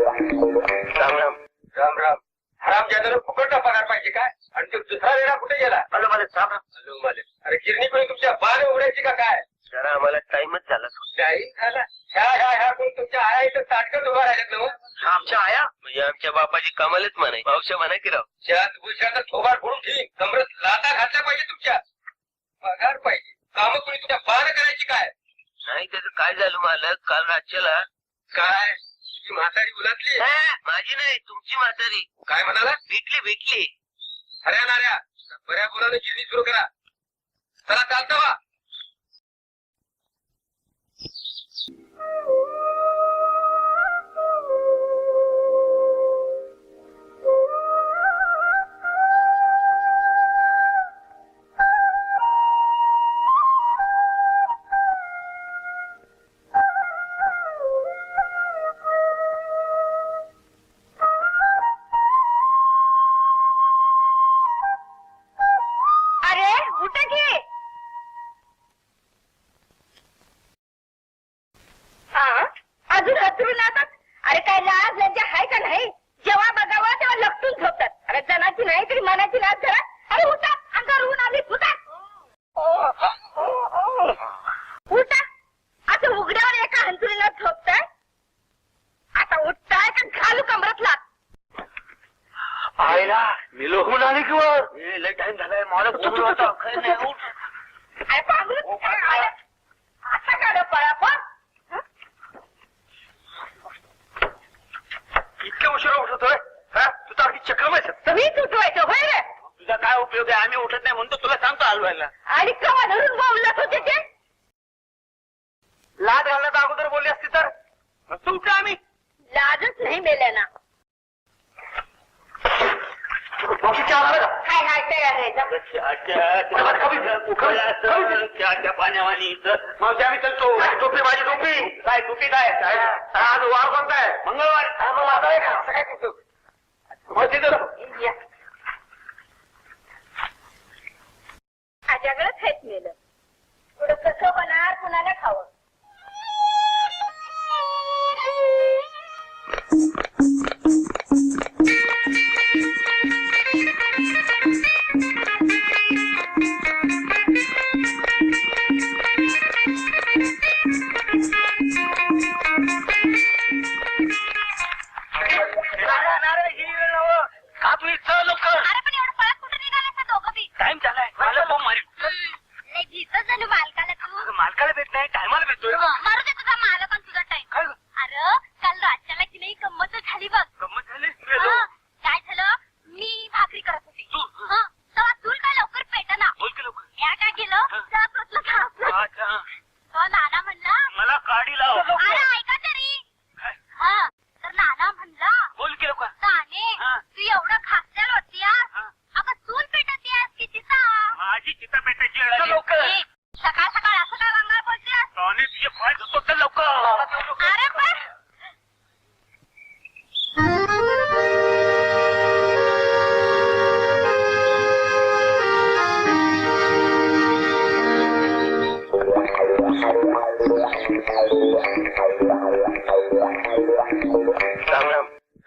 राम राम राम राम. हराम ज्याला फुकटचा पगार पाहिजे काय? आणि तो दुसरा वेळा कुठे गेला? हॅलो मालक. राम राम. हॅलो मालक. अरे गिरणी कोणी तुमच्या बाण उघडायची का काय? जरा आम्हाला टाइमच झाला. टाइम झाला? ह्या कोण तुमच्या आया इथं ताटकत उभा राहिल्यात ना? आमच्या आया म्हणजे आमच्या बापाची कमालच म्हणाय. पावशा म्हणा की राव. त्यात भुशाचा थोबाड फोडून ठेवीन. कमरत लाता घातल्या पाहिजे तुमच्या. पगार पाहिजे. काम कोणी तुमच्या बाण करायची काय? नाही त्याचं काय झालं मालक? काल राज्याला काय तुझी म्हातारी उलटली? माझी नाही तुमची म्हातारी. काय म्हणाला? भेटली. हऱ्या नाऱ्या बऱ्या बोलाने गिरणी सुरू करा. चला चालतं वा. अजून हतरून जातात. अरे काय लाज लज्जा आहे का नाही? जेव्हा बघावं तेव्हा लपटून झोपतात. अरे जनाची नाही तरी मनाची लाज जरा. अरे उठा, अंगावर ऊन आली. उठा. असं उघड्यावर एका हंतुरीला झोपताय. आता उठताय का घालू कमरत लाग? आईला मी लोहून आली की वर. लय टाइम झालाय मला. अरे पांघरून आता काढ पळा पण. इतक्या उशिरा उठतोय? तुझा अगदी चक्रम आहे. तुम्हीच उठवायचं होय रे? तुझा काय उपयोग आहे? आम्ही उठत नाही म्हणतो तुला सांगतो हलवायला. आणि कवा धरून बोलत होते ते? लाज घालण्याचा अगोदर बोलली असती तर मस्त उठला आम्ही. लाजच नाही मेल्याना. हाय हाय तयार आहे. पाण्यावानी मग आम्ही चलतो. टोपी माझी टोपी. काय टोपी काय? आज वार कोणता आहे? मंगळवार. मग माझा आहे का? असं काय करतो मग तिथं माझ्याकडेच हेच मेलं. थोडं कसं होणार कुणाला खावं. टाइम झालाय. मला फोन मारी. मालकाला तू मालकाला भेट नाही टायमाला भेटतोय. मारू दे तुझा मालक आणि तुझा टाइम. काय अरे काल राज्याला की नाही गंमत झाली बघ. गंमत झाली? काय झालं? मी भाकरी करत होती. तेव्हा चूल काय लवकर पेटना. बोल की लवकर. मी काय केलं? अच्छा. तो नाना म्हणला मला काढी लाव. अरे ऐका तरी. तर नाना म्हणला बोल की लवकर. ताने तू एवढं खासलेलं होती अगं चूल पेटत यास की तिचा. माझी चिता पेटायची वेळ आली. लवकर. सकाळ सकाळ असं काय रंगाळ बोलतेस? ताने तुझे पाय धुतो तर लवकर. अरे पण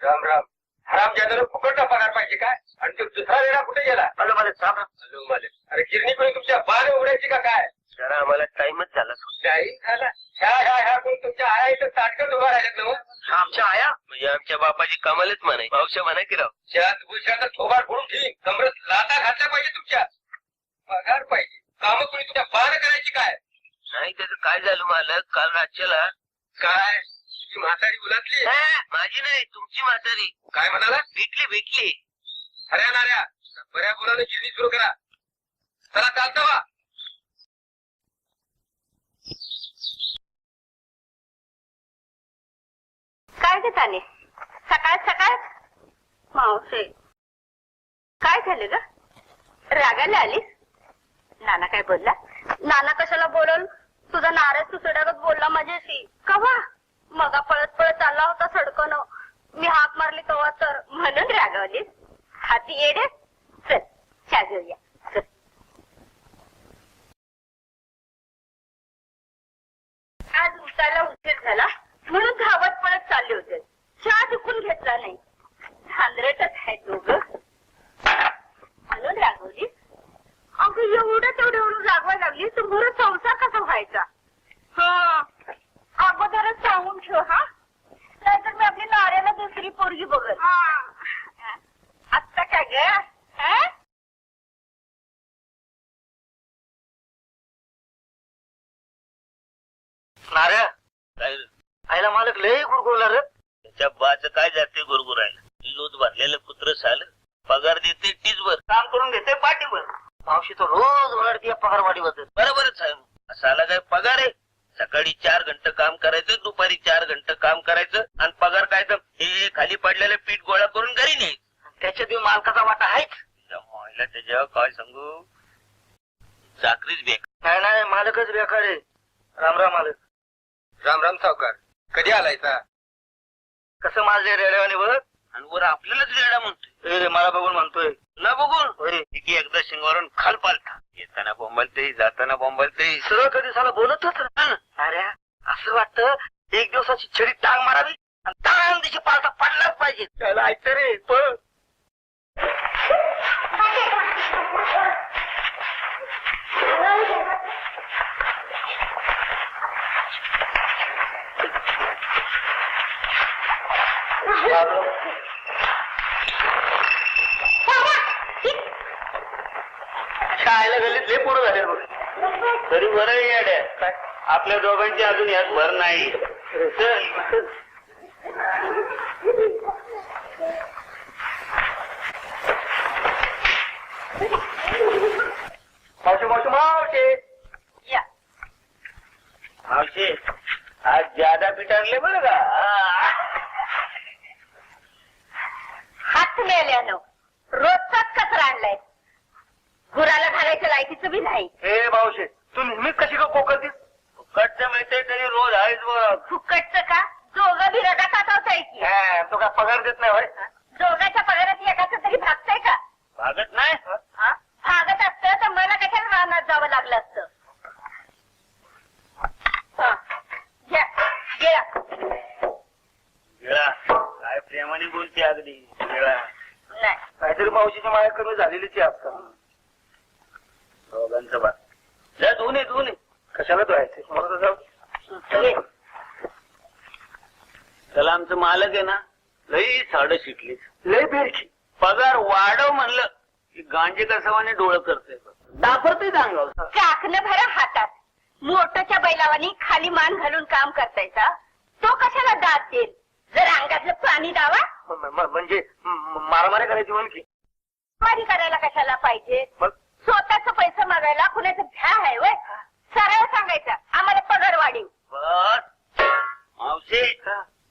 राम राम. हराम ज्याला फुकटचा पगार पाहिजे काय? आणि तो दुसरा वेळा कुठे गेला? हॅलो मालक. राम राम. हॅलो मालक. अरे गिरणी कोणी तुमच्या बाण उघडायची का काय? जरा आम्हाला टाइमच झाला. टाइम झाला? ह्या कोण तुमच्या आया इथं ताटकत उभा राहिल्यात ना? आमच्या आया म्हणजे आमच्या बापाची कमालच म्हणाय. पावशा म्हणा की राव. त्यात भुशाचा थोबाड फोडून ठेवीन. कमरत लाता घातल्या पाहिजे तुमच्या. पगार पाहिजे. काम कोणी तुमच्या बाण करायची काय? नाही त्याचं काय झालं मालक? काल राज्याला काय तुझी म्हातारी उलटली? माझी नाही तुमची म्हातारी. काय म्हणाला? भेटली. हऱ्या नाऱ्या बऱ्या बोलाने गिरणी सुरू करा. चला चालतं वा. काय ग ताने? सकाळ मावशी काय झालं ग? रागाला आलीस? नाना काय बोलला? नाना कशाला बोलल? तुझा नाराज सुसड्यागत बोलला माझ्याशी. कवा? मगा पळत चालला होता सडकनं. मी हाक मारली तेव्हा तर म्हणून रागावलीस? हाती येडे. चल चहा घेऊया. चल. आज उठायला उशीर झाला म्हणून धावत पळत चालले होते. चहा चुकून कळा नाही. धांदरटच आहे तू ग. म्हणून रागवली? अगं एवढं तेवढं एवढं रागवायला लागली तर बरं संसार कसा व्हायचा? हा अगोदरच सांगून ठेव हा, नाहीतर मी आपली नाऱ्याला दुसरी पोरगी बघल. आत्ता काय ग? नाऱ्या आईला मालक लय गुरगुरला रे. त्याच्या बाच काय जाते गुरगुरायला. लोट भरलेलं कुत्र साल पगार देते टीजवर, काम करून घेते पाठीवर. मावशी तो रोज ओरडते पगारवाढी बद्दल. बरोबरच आहे. साला काय पगार आहे? सकाळी 4 घंटे काम करायचं, दुपारी 4 घंटे काम करायचं, आणि पगार काय तर हे खाली पडलेलं पीठ गोळा करून घरी नाही. त्याच्यात मालकाचा वाटा आहेच. त्याच्या काय सांगू, चाकरीच बेक. काय नाही मालकच बेकार आहे. राम राम मालक. राम राम सावकार. कधी आलायचा? कसं माझे रेड्यावाने बघ, आणि वर आपल्यालाच रेडा म्हणतोय. रे मला बघून म्हणतोय. न बघून एकदा शिंगावरून खाल पालथा. येताना बोंबलते, जाताना बोंबलते. सरळ कधी साला बोलतच ना. अरे असं वाटतं एक दिवसाची छडी टांग मारावी आणि टांग दिशी पालथा पडलाच पाहिजे. त्याला ऐकतं रे पळ. शाळेला गल्लीत लय पोरं झाले बघ. तरी बरं येड्या, आपल्या दोघांची अजून यात भर नाही. मावशी मावशी मावशी या मावशी आज ज्यादा पीठ आणले बरं का. हात मेल्यानं रोजचाच कचरा आणलाय. गुराला घालायचं लायकीचं बी नाही. हे मावशी तू नेहमीच कशी का कोकलतीस? फुकटचं मिळतंय तरी रोज आहेच बघ. फुकटचं का? दोघं बी रगात आहे की. तो काय पगार देत नाही होय? दोघांच्या पगारात एकाचं तरी भागतंय का? भागत नाही. भागत असतं तर मला कशाला रानात जावं लागलं असतं. घ्या. गिळा काय प्रेमाने बोलते अगदी. गिळा नाही काहीतरी मावशीची माया कमी झालेलीच आहे आजकाल. दोघांचं बा जा धुवून ये. कशाला धुवायचे? मला तर जाऊ. त्याला आमचं मालक आहे ना लई साडं शिकली. लय बेरकी. पगार वाढव म्हणलं की गांजे कसावाने डोळं करते. दापरते चांगलं. काकणं भरा हातात मोठ्याच्या बैलावानी खाली मान घालून काम करतायचा. तो कशाला दात देईल? जर अंगातलं पाणी दावा म्हणजे मारामारी करायची म्हणून की मारी करायला कशाला पाहिजे? मग स्वतःच पैसे मागायला कुणाचं भ्या आहे वय? सरळ सांगायचं आम्हाला पगार वाढीव. बस मावशी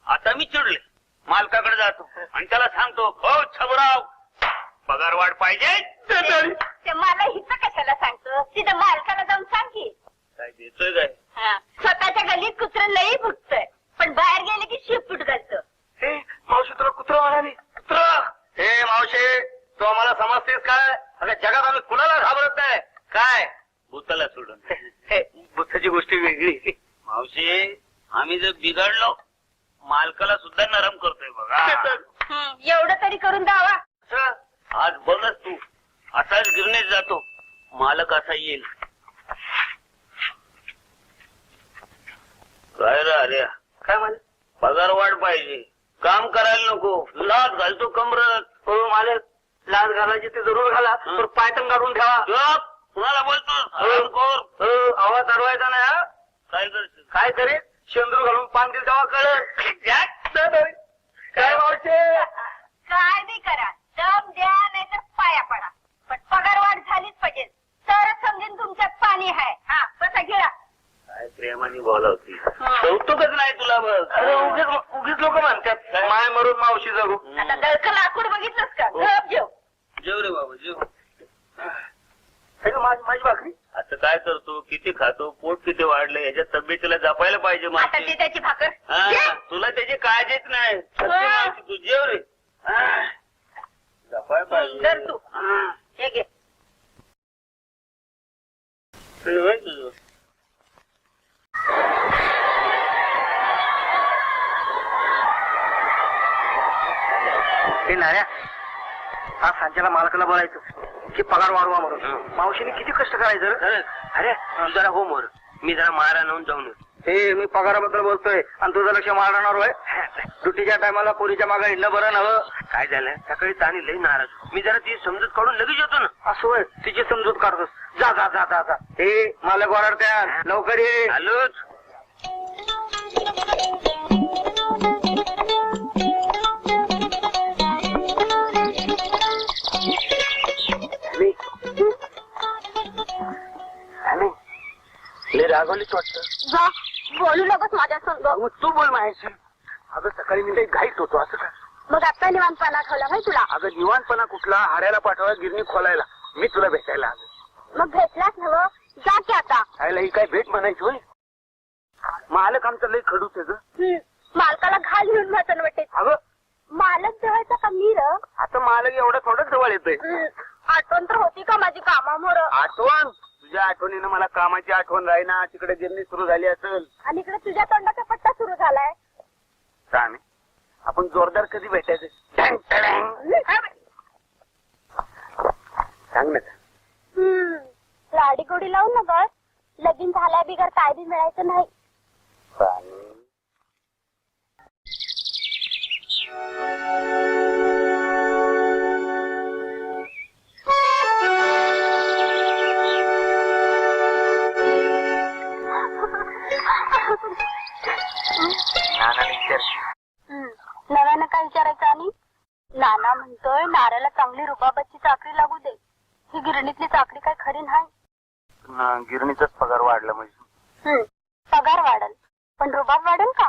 आता मी चिडले. मालकाकडे जातो आणि त्याला सांगतो, हो छबराव पगार वाढ पाहिजे. ते मला हिचं कशाला सांगतो? तिथं मालकाला जाऊन सांग की. काय देतोय काय? स्वतःच्या गल्लीत कुत्र लई फुटतंय पण बाहेर गेले की शिपूट घालतं. हे मावशी तुला कुत्रा म्हणाली? कुत्रा? हे मावशी तू आम्हाला समजतेस काय? अगं जगात आम्ही कुणाला घाबरत नाही. काय भूताला सोडून. बुद्धाची गोष्टी वेगळी. मावशी आम्ही जर बिघडलो मालकाला सुद्धा नरम करतोय बघा. एवढं तरी करून द्यावा. आज बघच तू असाच गिरणीत जातो, मालक असा येईल. काय रे अरे काय म्हणे? पगार वाढ पाहिजे, काम करायला नको. लाच घालतो कमरत. हो मालक लाच घालायची ते जरूर घाला पण पायतन काढून ठेवा. कुणाला बोलतो? आवाज अडवायचा नाही. हा काय करतो? काय करे शेंदूर घालून पान दिल तेव्हा कळलं. काय मावशे काय बी करा, दम द्या नाहीतर पाया पडा पण पगार वाढ झालीच पाहिजे. तरच समजेन तुमच्यात पाणी आहे. हा कसा गिळा. काय प्रेमाने बोलावती. कौतुकच नाही तुला बघ. अरे उगीच लोक म्हणतात माय मरून मावशी जगू. आता दळकं लाकूड बघितलंस का? गप जेव. जेव रे बाबा जेव. माझी भाकरी आता काय करतो, किती खातो, पोट किती वाढलं, याच्या तब्येतीला जपायला पाहिजे आता माणूस. ती त्याची भाकर हा, जे. तुला त्याची काळजीच नाही. हा. तू जेव रे. जपायला पाहिजे. धर तू. हे घे. होय तुझं. ते नाऱ्या हा सांच्याला मालकाला बोलायचं की पगार वाढवा म्हणून. मावशीने किती कष्ट करायचं रे. अरे तू जरा हो मोर, मी जरा मारा नेऊन जाऊन येतो. हे मी पगाराबद्दल बोलतोय आणि तुझं लक्ष मारणार होय. ड्युटीच्या टायमाला पोरीच्या मागे हिंडणं बरं नवं. काय झालं, सकाळी ताणी लई नाराज. मी जरा ती समजूत काढून लगेच येतो ना. असं होय, तिची समजूत काढतोस. जा जा जा जा जा. हे मालक ओरडत्या, लवकर ये. आलोच. रागवलीच वाटतं. जा बोलू नकोस माझ्या संग. मग तू बोल माहिती. अगं सकाळी मी काही घाईत होतो असं काय. मग आता निवांतपणा ठेवला नाही तुला. अगं निवांतपणा कुठला, हाड्याला पाठवा गिरणी खोलायला. मी तुला भेटायला आलो. मग भेटलाच नव, जा की आता. आयला ही काय भेट म्हणायची होय. मालक आमचं लई खडूच आहे ग. मालकाला घाल घेऊन महत्व वाटते. अगं मालक जवळचा का मी र. आता मालक एवढं थोडं जवळ येतोय. आठवण तर होती का माझी कामामुळे. आठवण तुझ्या आठवणीनं मला कामाची आठवण राहीना. तिकडे गिरणी सुरू झाली असेल आणि इकडे तुझ्या तोंडाचा पट्टा सुरू झालाय. सांग आपण जोरदार कधी भेटायचं. सांग ना. लाडी गोडी लावून ना ग. लगीन झाल्या बिगर काय बी मिळायचं नाही. नव्यानं काय विचारायचं. आणि नाना म्हणतोय नाऱ्याला चांगली रुबाबाची चाकरी लागू दे. ही गिरणीतली चाकरी काय खरी नाही. गिरणीचाच पगार वाढला म्हणजे. पगार वाढल पण रुबाब वाढेल का.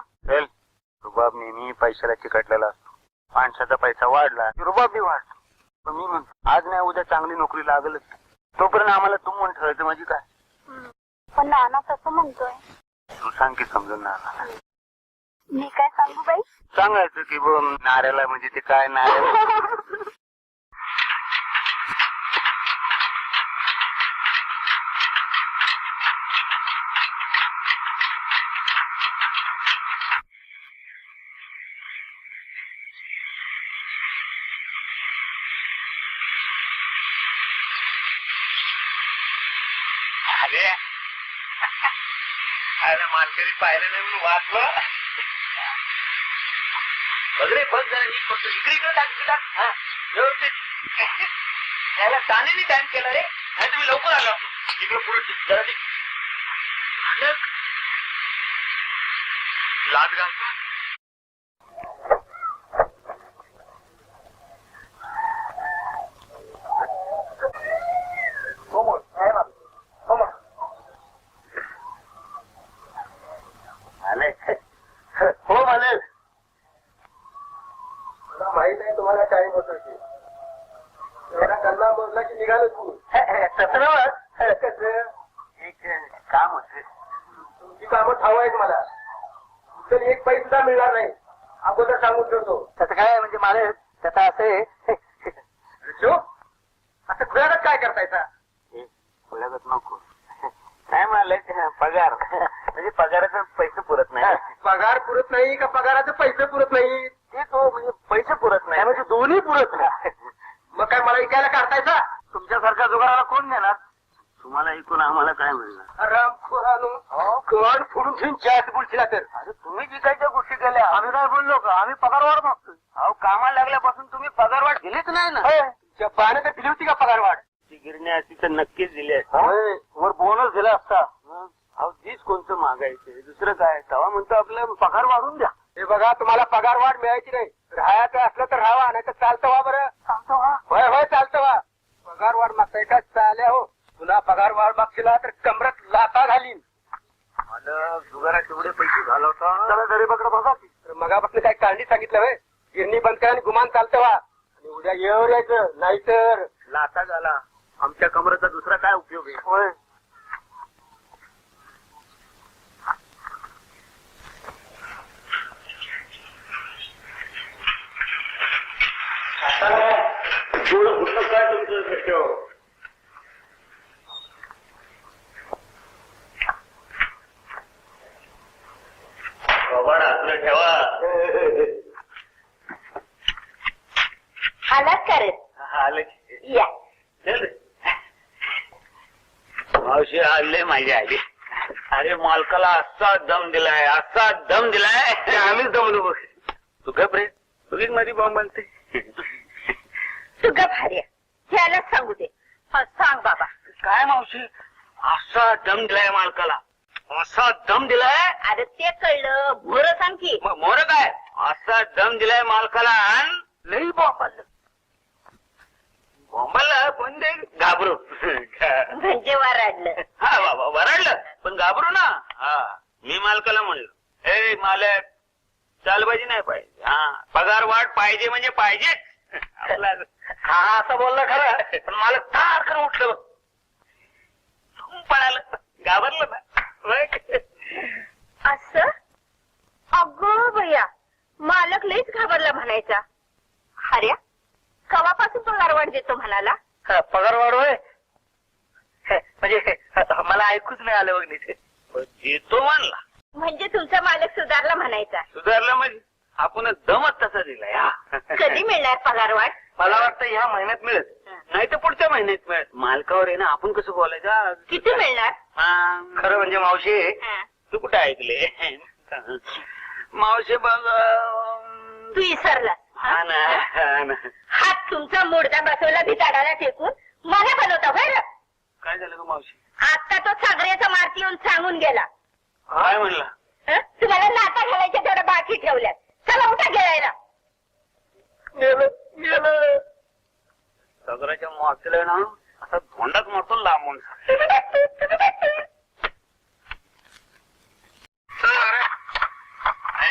रुबाब नेहमी पैशाला चिकटलेला असतो. माणसाचा पैसा वाढला की रुबाब बी वाढतो. पण मी म्हणतो आज नाही उद्या चांगली नोकरी लागलच. तोपर्यंत आम्हाला तू म्हणून ठेवायचं म्हणजे काय. पण नाना तसं म्हणतोय. तू सांग की समजून नाना. मी काय सांगू बाई. सांगायचं की बघ नाऱ्याला म्हणजे ते काय नाऱ्या. अरे मालकरी पाहिलं नाही म्हणून वाचलं. वगैरे बघ जरा नीट फक्त इकडे टाक. व्यवस्थित त्याला तानेने टाइम केला रे. नाही तुम्ही लवकर आला असतो. इकडे पुढे जरा लाद घालतो. हो म्हणे माहित आहे तुम्हाला टाइम होतो की एवढा कल्ला मोजला की निघालो तू. एक काम होते. तुमची कामं ठाव आहेत मला. तर एक पैसा सुद्धा मिळणार नाही अगोदर सांगून ठेवतो. त्याचं काय म्हणजे मला त्याचा असं असं खुल्यागत काय करतायचा. खुल्यागत नको. काय मालक पगार म्हणजे पगाराचे पैसे पुरत नाही. पगार पुरत नाही का पगाराचे पैसे पुरत नाही. ते तो म्हणजे पैसे पुरत नाही म्हणजे दोन्ही पुरत नाही. मग काय मला इकायला काढतायचा. तुमच्यासारख्या जुगाराला कोण देणार. तुम्हाला ऐकून आम्हाला काय मिळणार. कड फोडून घेऊन चॅट बोलशील तर. अरे तुम्ही जी काही गोष्टी केल्या आम्ही काय बोललो का. आम्ही पगारवाढ मागतोय. अहो कामाला लागल्यापासून तुम्ही पगारवाढ दिलीच नाही ना. तुमच्या पाण्यात तर दिली होती का पगारवाढ. ती गिरणी असती तर नक्कीच दिली असती. वर बोनस दिला असता. अहो तीच कोणतं मागायचं दुसरं काय. तेव्हा म्हणतो आपलं पगार वाढून द्या. हे बघा तुम्हाला पगार वाढ मिळायची नाही. राहायचं असलं तर राहावा नाही तर चालतं व्हा. बरं होय होय चालतं व्हा. पगार वाढ मागताय का चाल्या हो. तुला पगार वाढ मागशीला तर कमरात लाता घालीन. मला जुगारात तेवढे पैसे घालवता. चला जरी बघा बघा मगापासून काय काढणी सांगितलं होय. गिरणी बंद करा आणि गुमान चालतं व्हा. आणि उद्या येवर यायचं नाहीतर लाता झाला. आमच्या कमराचा दुसरा काय उपयोग आहे. होय काय तुमचं बाबा आपलं ठेवा. आलात का रे? आलं या. मावशी आले माझ्या आली. अरे मालकाला असा दम दिलाय, असा दम दिलाय. आम्हीच दमलो बघ. तू गप रे, तुझीच मध्ये बॉम्ब बनते. तू गप हार्या, ह्याला सांगू दे. सांग बाबा. काय मावशी, असा दम दिलाय मालकाला, असा दम दिलाय. अरे ते कळलं, भोर सांग की. मोर काय, असा दम दिलाय मालकाला. लई बॉम्बल बॉम्बाला पण ते घाबरू. म्हणजे वराडलं. हा बाबा वराडलं पण घाबरू ना. हा मी मालकाला म्हणलो, ए मालक चालबाजी नाही पाहिजे. हा पगार वाढ पाहिजे म्हणजे पाहिजेच. हा असं बोललं खरं, पण मला तारखर उठलं बघ. पळालं, घाबरलं ना. असं? अगो भैया, मालक लईच घाबरला म्हणायचा. हार्या, कवापासून पगार वाढ देतो म्हणाला? पगार वाढ होय, म्हणजे मला ऐकूच नाही आलं बघ नीट. देतो म्हणला म्हणजे तुमचा मालक सुधारला म्हणायचा. सुधारलं म्हणजे आपण दमच तसा दिलाय. कधी मिळणार पगार वाढ? मला वाटतं ह्या महिन्यात मिळत, नाही तर पुढच्या महिन्यात मिळत. मालकावर आहे ना, आपण कसं बोलायचं. किती मिळणार? खरं म्हणजे मावशी, तू कुठे ऐकले मावशी बघ. तू विसरला. हा ना, हा ना. हात तुमचा मुडदा बसवला भिताडाला टेकून मला बनवता बरं. काय झालं ग मावशी? आता तो सागऱ्याचा मारती येऊन सांगून गेला. काय म्हणला? तुम्हाला लाता घालायच्या तेवढं बाकी ठेवल्यात. चला उठा गिळायला. गेलं सगळ्याच्या मागच्या ना असा धोंडाच मारतो लांबून.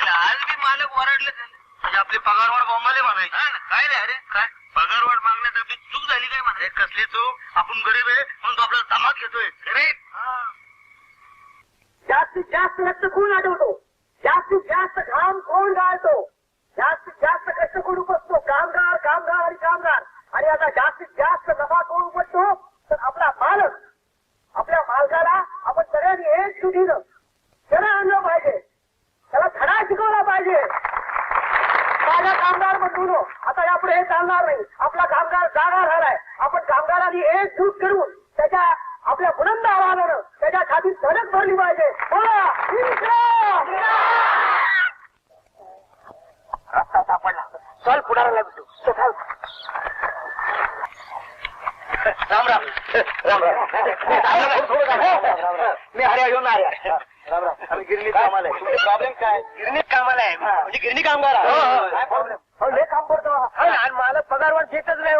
आज बी मालक वरडले म्हणजे आपली पगारवाढ बोंबाले म्हणायची. काय रे? अरे काय पगारवाढ मागण्यात आपली चूक झाली काय म्हणाय? कसली चूक? आपण गरीब आहे म्हणून तो आपल्याला धमाक घेतोय. अरे जास्तीत जास्त रक्त कोण आठवतो, जास्तीत जास्त घाम कोण गाळतो, जास्तीत जास्त कष्ट कोण उपसतो? कामगार, कामगार आणि कामगार. आणि आता जास्तीत जास्त नफा कोण उपसतो? तर आपला मालक. आपल्या मालकाला आपण सगळ्यांनी एकजुटीनं जरा आणलं पाहिजे, त्याला धडा शिकवला पाहिजे. माझा कामगार बंधूनो, आता यापुढे हे चालणार नाही. आपला कामगार जागा झालाय. आपण कामगारांनी एकजूट करून त्याच्या आपल्या बुलंद आवाजानं त्याच्या खाली धडक भरली पाहिजे. बोला रस्ता सापडला, चल पुढाऱ्याला भेटू. राम राम राम राम. मी हर्या घेऊन आर्या. राम राम. आम्ही गिरणीत कामाला आहे. प्रॉब्लेम काय? गिरणीत कामाला आहे म्हणजे गिरणी कामगार. काय प्रॉब्लेम? लय काम करतो आणि मला पगारवाढ देतच नाही.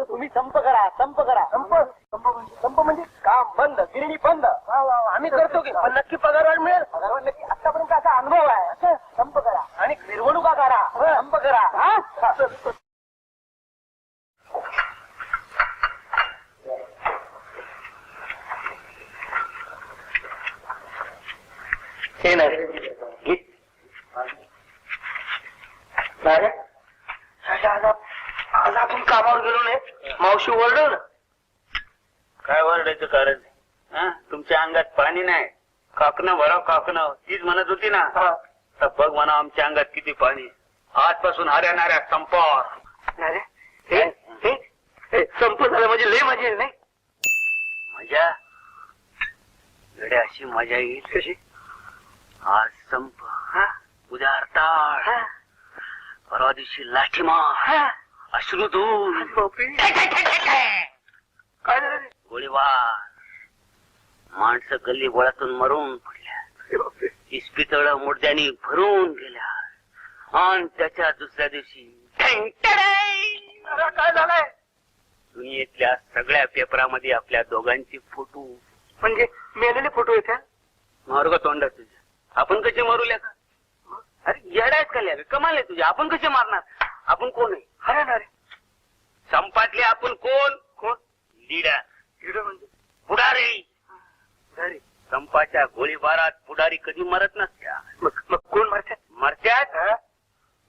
तुम्ही संप करा, संप करा. संप म्हणजे काम बंद, गिरणी बंद. आम्ही करतो की, पण नक्की पगारवाढ मिळेल? पगारवाढ नक्की. आतापर्यंत असा अनुभव आहे. असं संप करा आणि मिरवणुका करा, संप करा. हा हे नाही आज आपण कामावर गेलो नाही, मावशी ओरडव ना. काय वरडायचं कारण नाही. तुमच्या अंगात पाणी नाही, काकणं भराव काकणं तीच म्हणत होती ना. तर बघ म्हणा आमच्या अंगात किती पाणी. आजपासून हऱ्याणाऱ्या संपावर. संप झालं म्हणजे लय मजा येईल नाही? मजा गड्या, अशी मजा येईल कशी? आज संप, उद्या हरताळ, परवा दिवशी लाठीमार, अश्रुधूर, काय झालं? गोळीबार, माणसं गल्ली गोळातून मरून पडल्या, इस्पितळ मुडद्यानी भरून गेल्या. आणि त्याच्या दुसऱ्या दिवशी काय झालंय? दुनियेतल्या सगळ्या पेपरामध्ये आपल्या दोघांचे फोटो. म्हणजे मेलेले फोटो येत्या? मार्ग तोंडा तुझ्या. आपण कसे मारूल्या का? अरे येडायच का लिहावे, कमाल आहे तुझ्या. आपण कसे मारणार? आपण कोण आहे? हरणार संपातले आपण कोण? कोण? लीडर. लीडर म्हणजे पुढारी. पुढारी. संपाच्या गोळीबारात पुढारी कधी मरत नसत्या. मग कोण मरतात? मरत्यात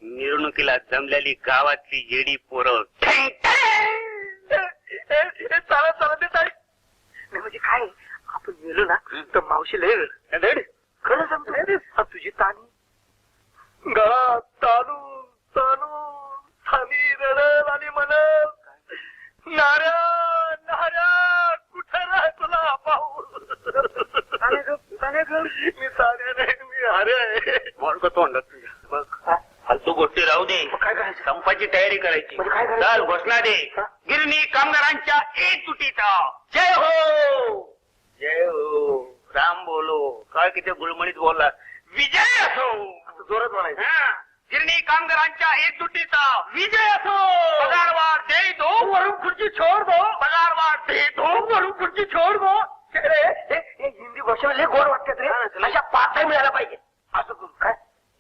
मिरवणुकीला जमलेली गावातली येडी पोरं. चालत चालत ते नाही म्हणजे काय, आपण गेलो ना तर मावशी लय वेळ खरं सांगतो. तुझी तानी गळा तानू तानू थानी रडल आणि सांगतो तोंडात तुझ्या. बघ फालतू गोष्टी राहू दे. काय करायचं? संपाची तयारी करायची. म्हणजे काय करायचं? चल घोषणा दे. गिरणी कामगारांच्या एकजुटीचा जय हो. जय हो. राम बोलो. काय किती गुळमणीत बोलला. विजय असो. जोरात म्हणायचं. गिरणी कामगारांच्या एकजुटीचा विजय असो. पगारवाढ दे दो वरून खुर्ची छोड दो. पगारवाढ दे दो वरून खुर्ची छोड दो. हिंदी भाषेला लय गोड वाटतात रे. अशा पाच मिळायला पाहिजे. असं करू काय?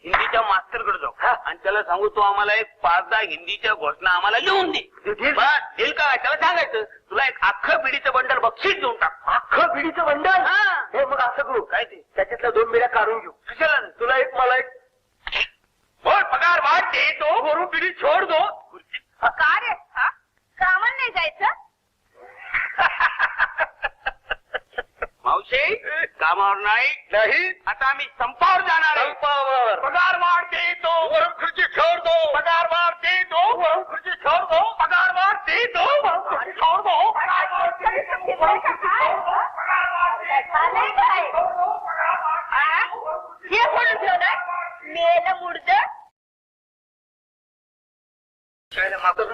हिंदीच्या मास्टरकडे जाऊ आणि त्याला सांगू तू आम्हाला एक 5-10 हिंदीच्या घोषणा आम्हाला लिहून दे. बस देईल का? त्याला सांगायचं तुला एक अख्खं पिढीचं बंडल बक्षीस देऊन टाक. अख्खं पिढीचं बंडल. हे मग असं करू काय ते त्याच्यातल्या 2 बिड्या काढून घेऊ. कशाला? तुला एक मला एक. बोल पगार वाढ दे दो वरून पिढी छोड दो. का रे कामाला नाही जायचं? मावशी कामावर नाही. आता आम्ही संपावर जाणार आहे. संपावर. पगार वाढ दे दो वरून खुर्ची छोड दो. पगार वाढ दे दो वरून खुर्ची छोड दो. पगार वाढ दे दो वरून खुर्ची छोड दो. पगार वाढ दे दो वरून खुर्ची छोड दो. पगार वाढ दे दो झालंय काय? हे कोण ठेवलं? मेलं मुर्द. मास्तर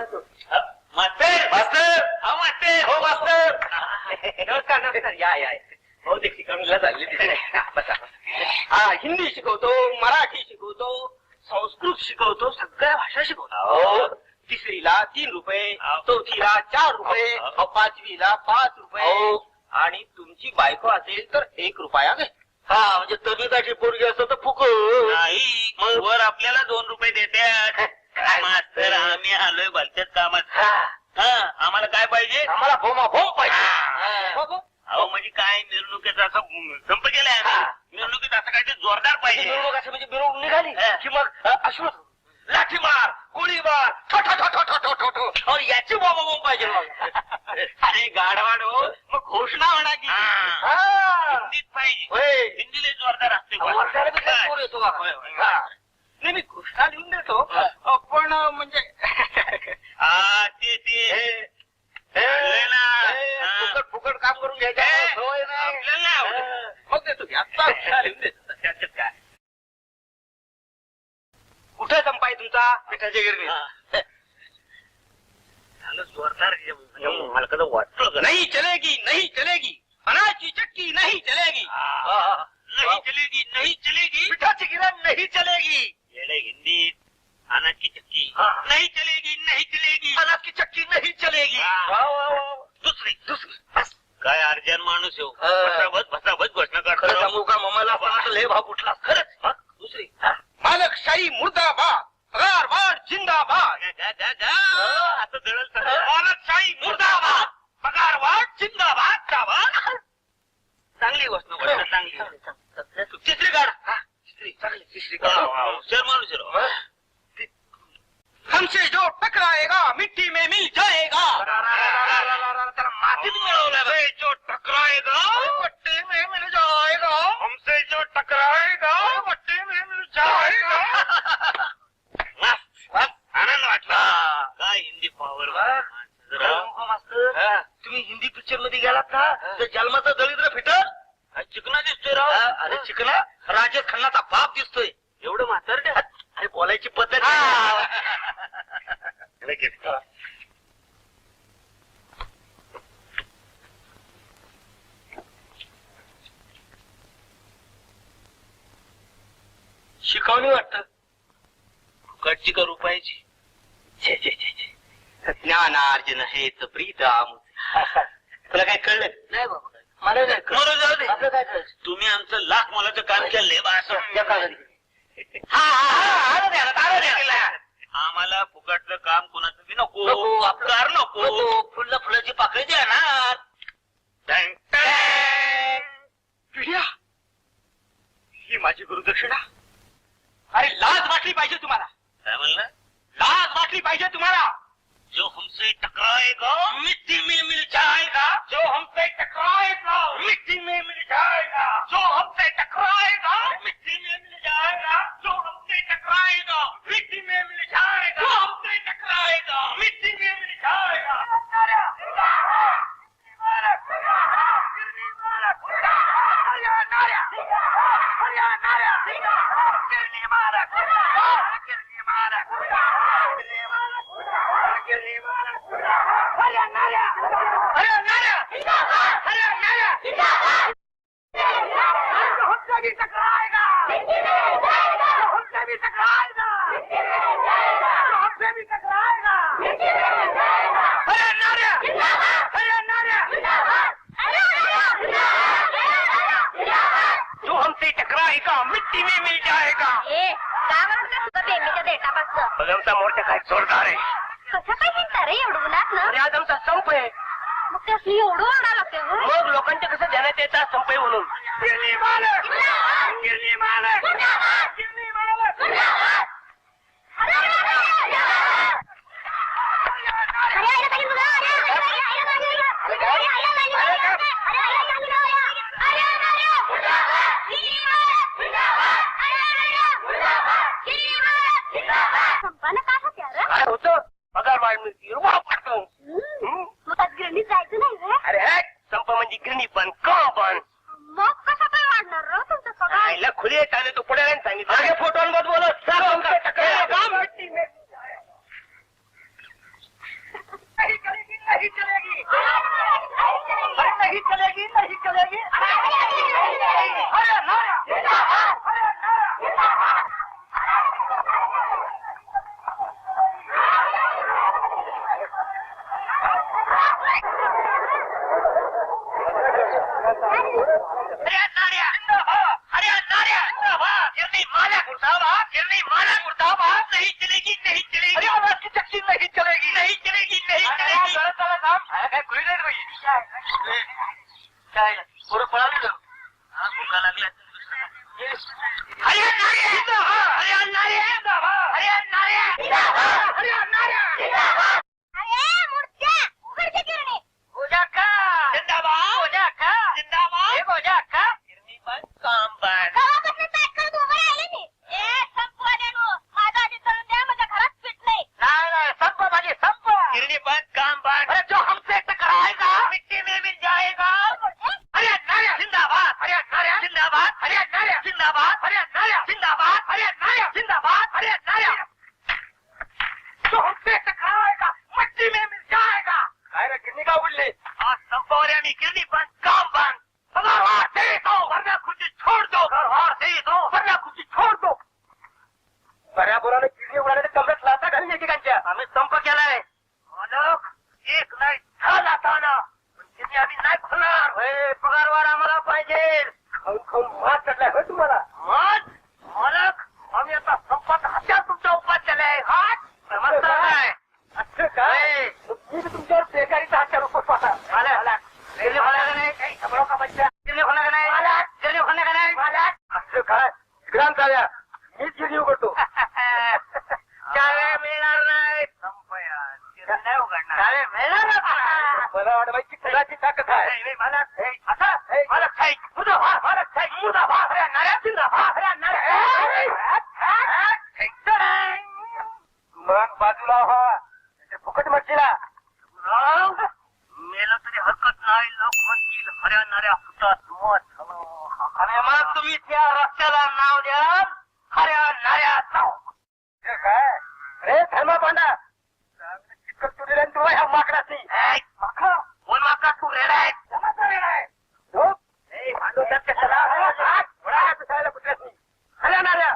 मास्तर हा मास्तर हो मास्तर. नमस्कार नमस्कार. या या हो ते शिकवणीला चालली. हिंदी शिकवतो, मराठी शिकवतो, संस्कृत शिकवतो, सगळ्या भाषा शिकवतो. तिसरीला 3 रुपये, चौथीला 4 रुपये, 5वीला 5 रुपये आणि तुमची बायको असेल तर 1 रुपया घे. हा म्हणजे तबिताची पोरगी असं तर फुक नाही मग वर आपल्याला 2 रुपये देतात. मास्तर आम्ही आलोय भलत्याच कामात. आम्हाला काय पाहिजे? आम्हाला भोमा भोम पाहिजे. अहो म्हणजे काय मिरवणुकीचा असं संप केलाय आम्ही. मिरवणुकीत असं काय ते जोरदार पाहिजे. मिरवणूक असं म्हणजे मिरवणूक निघाली की मग अश्वत लाठी मार गोळीबार ठो याची बोंब पाहिजे. अरे गाडवाड हो मग घोषणा म्हणा की हिंदीत पाहिजे. हिंदीला जोरदार असते. नाही मी घोषणा लिहून देतो पण म्हणजे फुकट फुकट काम करून घ्यायचं आपल्याला नाही आवडत. मग देतो की आता लिहून देतो. त्याच्यात काय कुठे संपाय तुमचा? पिठाच्या गिरणी. झालं जोरदार. मला कसं वाटलं नाही चलेगी नाही चलेगी. अनाची चक्की नाही चलेगी. नहीं चलेगी नहीं चलेगी. पिठाची गिरण नाही चलेगी. येडे हिंदीत अनाज की चक्की नहीं चलेगी नहीं चलेगी. अनाज की चक्की नाही चलेगी. दुसरी काय अर्जन माणूस येऊ भसाभस घोषणा करतो का मम्माला लय भाव कुठला खरंच. दुसरी मालकशाही मुर्दाबाद पगार वाढ जिंदाबाद. असं दळल मालकशाही मुर्दाबाद पगार वाढ जिंदाबाद. चांगली घोषणा चांगली. तिसरी गाडा. तिसरी हुशार माणूस हमसे जो टकराएगा मिट्टी में मिल जाएगा. मातीत मिळवला. जो टकराएगा मिट्टी में मिल जाएगा. हमसे जो टकराएगा मिट्टी में मिल जाएगा. आनंद वाटला. काय हिंदी पॉवर. मास्तर तुम्ही हिंदी पिक्चर मध्ये गेलात ना तर जन्माचा दलिद्र फिटर चिकना दिसतोय राव. अरे चिकना राजेश खन्नाचा बाप दिसतोय. एवढं म्हातारडे. अरे बोलायची पद्धत. शिकवणी वाटत फुकटची का रुपयाची. छे छे छे छे. ज्ञानार्जन हेच प्रीतम. तुला काय कळलं नाही बाबा. मला नाही कळलं. मला जाऊ दे. आपलं काय कळलं? तुम्ही आमचं लाख मोलाचं काम केलंय बा असं. आम्हाला फुकटचं काम कोणाचं बी नको. अपकार नको. फुलं फुलाची पाकळी द्या ना. पिढ्या ही माझी गुरुदक्षिणा. अरे लाज वाटली पाहिजे तुम्हाला. काय म्हणलं? लाज वाटली पाहिजे तुम्हाला. जो हमसे टकराएगा मिट्टी में मिल जाएगा. जो हमसे टकराएगा मिट्टी में मिल जाएगा. जो हमसे टकराएगा मिट्टी में मिल जाएगा. जो हमसे टकराएगा मिट्टी में मिल जाएगा. जो हमसे टकराएगा मिट्टी में मिल जाएगा. आमचा मोर्चा काय जोरदार आहे. कसं काय हिंडता रे एवढं उन्हात ना? अरे आज आमचा संप आहे. मग त्यासनी एवढं ओरडा लागते हो? मग लोकांच्या कसं ध्यानात येतात संप आहे म्हणून. गिरणी मालक! गिरणी मालक! गिरणी मालक! संपानं काय होत्या रे? काय होतं पगार वाढ मिळते रुपा पडतो. मग आज गिरणीत जायचं नाही रे? अरे हॅट संप म्हणजे गिरणी पण काम पण मग कसं काय वाढणार रे तुमचं पगार? आईला खुली आहे त्याने तो पुढे सांगितलं. अरे फोटोंवर बोलत सर नहीं चलेगी नहीं चलेगी नहीं चलेगी नहीं चलेगी. अरे नारा अरे नारा. नहीं चलेगी नहीं चलेगी. अरे आवाज की चक्की नहीं चलेगी नहीं चलेगी नहीं चलेगी. काय खुली नाही बाई. काय पुरं पळालं भुका लागल्या. अरे नार्या अरे नार्या अरे नार्या अरे नार्या. अरे मूर्त्या उघड की गिरणी. गोजा का जिंदाबाद गोजा का जिंदाबाद हे गोजा का गिरणी बंद काम बंद. गावापासून पॅक करत उभं राहिले मी. ए संपवाल्यानो माझा आधी चलून द्या माझ्या घरात पीठ नाही. नहीं नहीं संप भाजी संप. गिरणी बंद काम बंद. अरे जो हमसे टकराएगा मिट्टी में मिल जाएगा. अरे नार्या जिंदाबाद अरे नार्या जिंदाबाद अरे नार्या जिंदाबाद अरे नार्या जिंदाबाद अरे नार्या जिंदाबाद अरे नार्या. जो हमसे टकराएगा मिट्टी में मिल जाएगा. काय रे गिरणी का उडली. आज संपवल्या मी गिरणी बंद काम बंद. पगार दे दो वरना खुर्ची छोड़ दो. पगार दे दो वरना खुर्ची छोड़ दो. बऱ्या बोलाने गिरणी उडाले कमरेत लाथा घालून एकेकांच्या. आम्ही संप केलाय. मालक एक नाही दहा लाथाना पण गिरणी आम्ही नाही खोलणार. पगारवाढ आम्हाला पाहिजे. खाऊन खाऊन मात चढलाय होय तुम्हाला. मात मालक आम्ही आता संपात हत्या तुमचा उपाय केलाय. हात समजता काय. असं काय मी तुमच्यावर बेकारीचा हत्यार उपवास पाहता. गिरणी होणार का नाही काही खबरो का बच्चा. गिरणी होणार का नाही गिरणी होणार का नाही. असं काय ग्राम चाव्या मीच गिरणी उघडतो. चाव्या मिळणार नाही. नाही उघडणार. चाव्या मिळणार नाही. मला वाटवायची खराची ताकद आहे. मालक मालक साई मुर्दाबाद मालक साई मुर्दाबाद. अरे नाऱ्या जिंदाबाद अरे नाऱ्या. मग बाजूला व्हा फुकट मर्जीला. मेलं तरी हरकत नाही. लोक म्हणतील हऱ्या नाऱ्या फुटात मत. आणि मग तुम्ही त्या रस्त्याला नाव द्याल हऱ्या नाऱ्या नाव. काय रे धर्मा पांडा चिकट तुडीला तू ह्या माकडाची. कोण माकडा तू रेडाय रेडाय भांडू कशाला कुठल्याच नाही. हऱ्या नाऱ्या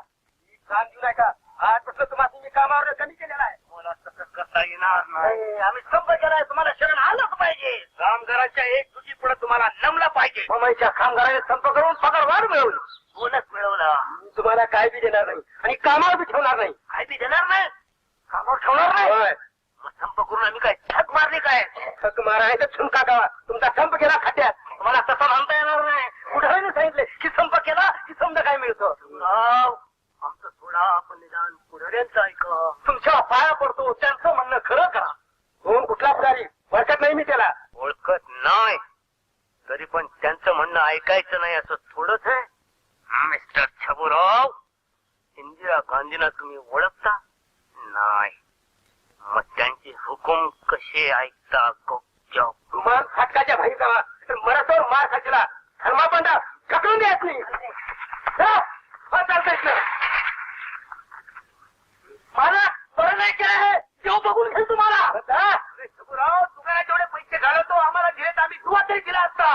काम देऊ नाही का. आजपासून तुम्हाला मी कामावर कमी केलेला आहे. मला तसं करता येणार नाही. आम्ही संप केलाय तुम्हाला शरण आलंच पाहिजे. कामगारांच्या एक तुझी पुढे तुम्हाला नमलं पाहिजे. मुंबईच्या कामगारांनी संप करून पगार वाढ मिळवली. बोनस मिळवला. तुम्हाला काय बी देणार नाही आणि कामावर बी ठेवणार नाही. काय बी देणार नाही कामावर ठेवणार नाही. मग संप करून आम्ही काय ठक मारली काय. ठक मारायचं छुंका गावा तुमचा संप केला खात्यात. तुम्हाला तसं म्हणता येणार नाही. कुठे सांगितले की संप केला की समजा काय मिळतं. आमचं थोडा आपण निदान पुढाऱ्यांचं ऐका. तुमच्या पाया पडतो त्यांचं म्हणणं खरं करा. कोण कुठला पुढारी ओळखत नाही मी त्याला. ओळखत नाही तरी पण त्यांचं म्हणणं ऐकायचं नाही असं थोडंच आहे. मिस्टर छबुराव इंदिरा गांधींना तुम्ही ओळखता नाही. मग त्यांचे हुकूम कसे ऐकता. मग फाटकाच्या भाई जावा मराठोर मार खायला धर्मा पांडा ढकलून द्यायच नाही. चालतंय मला बरं नाही केलं आहे तेव्हा बघून घेईल तुम्हाला. छबुराव तुम्हाला जेवढे पैसे घालवतो आम्हाला घेत आम्ही दुवा तरी केला असता.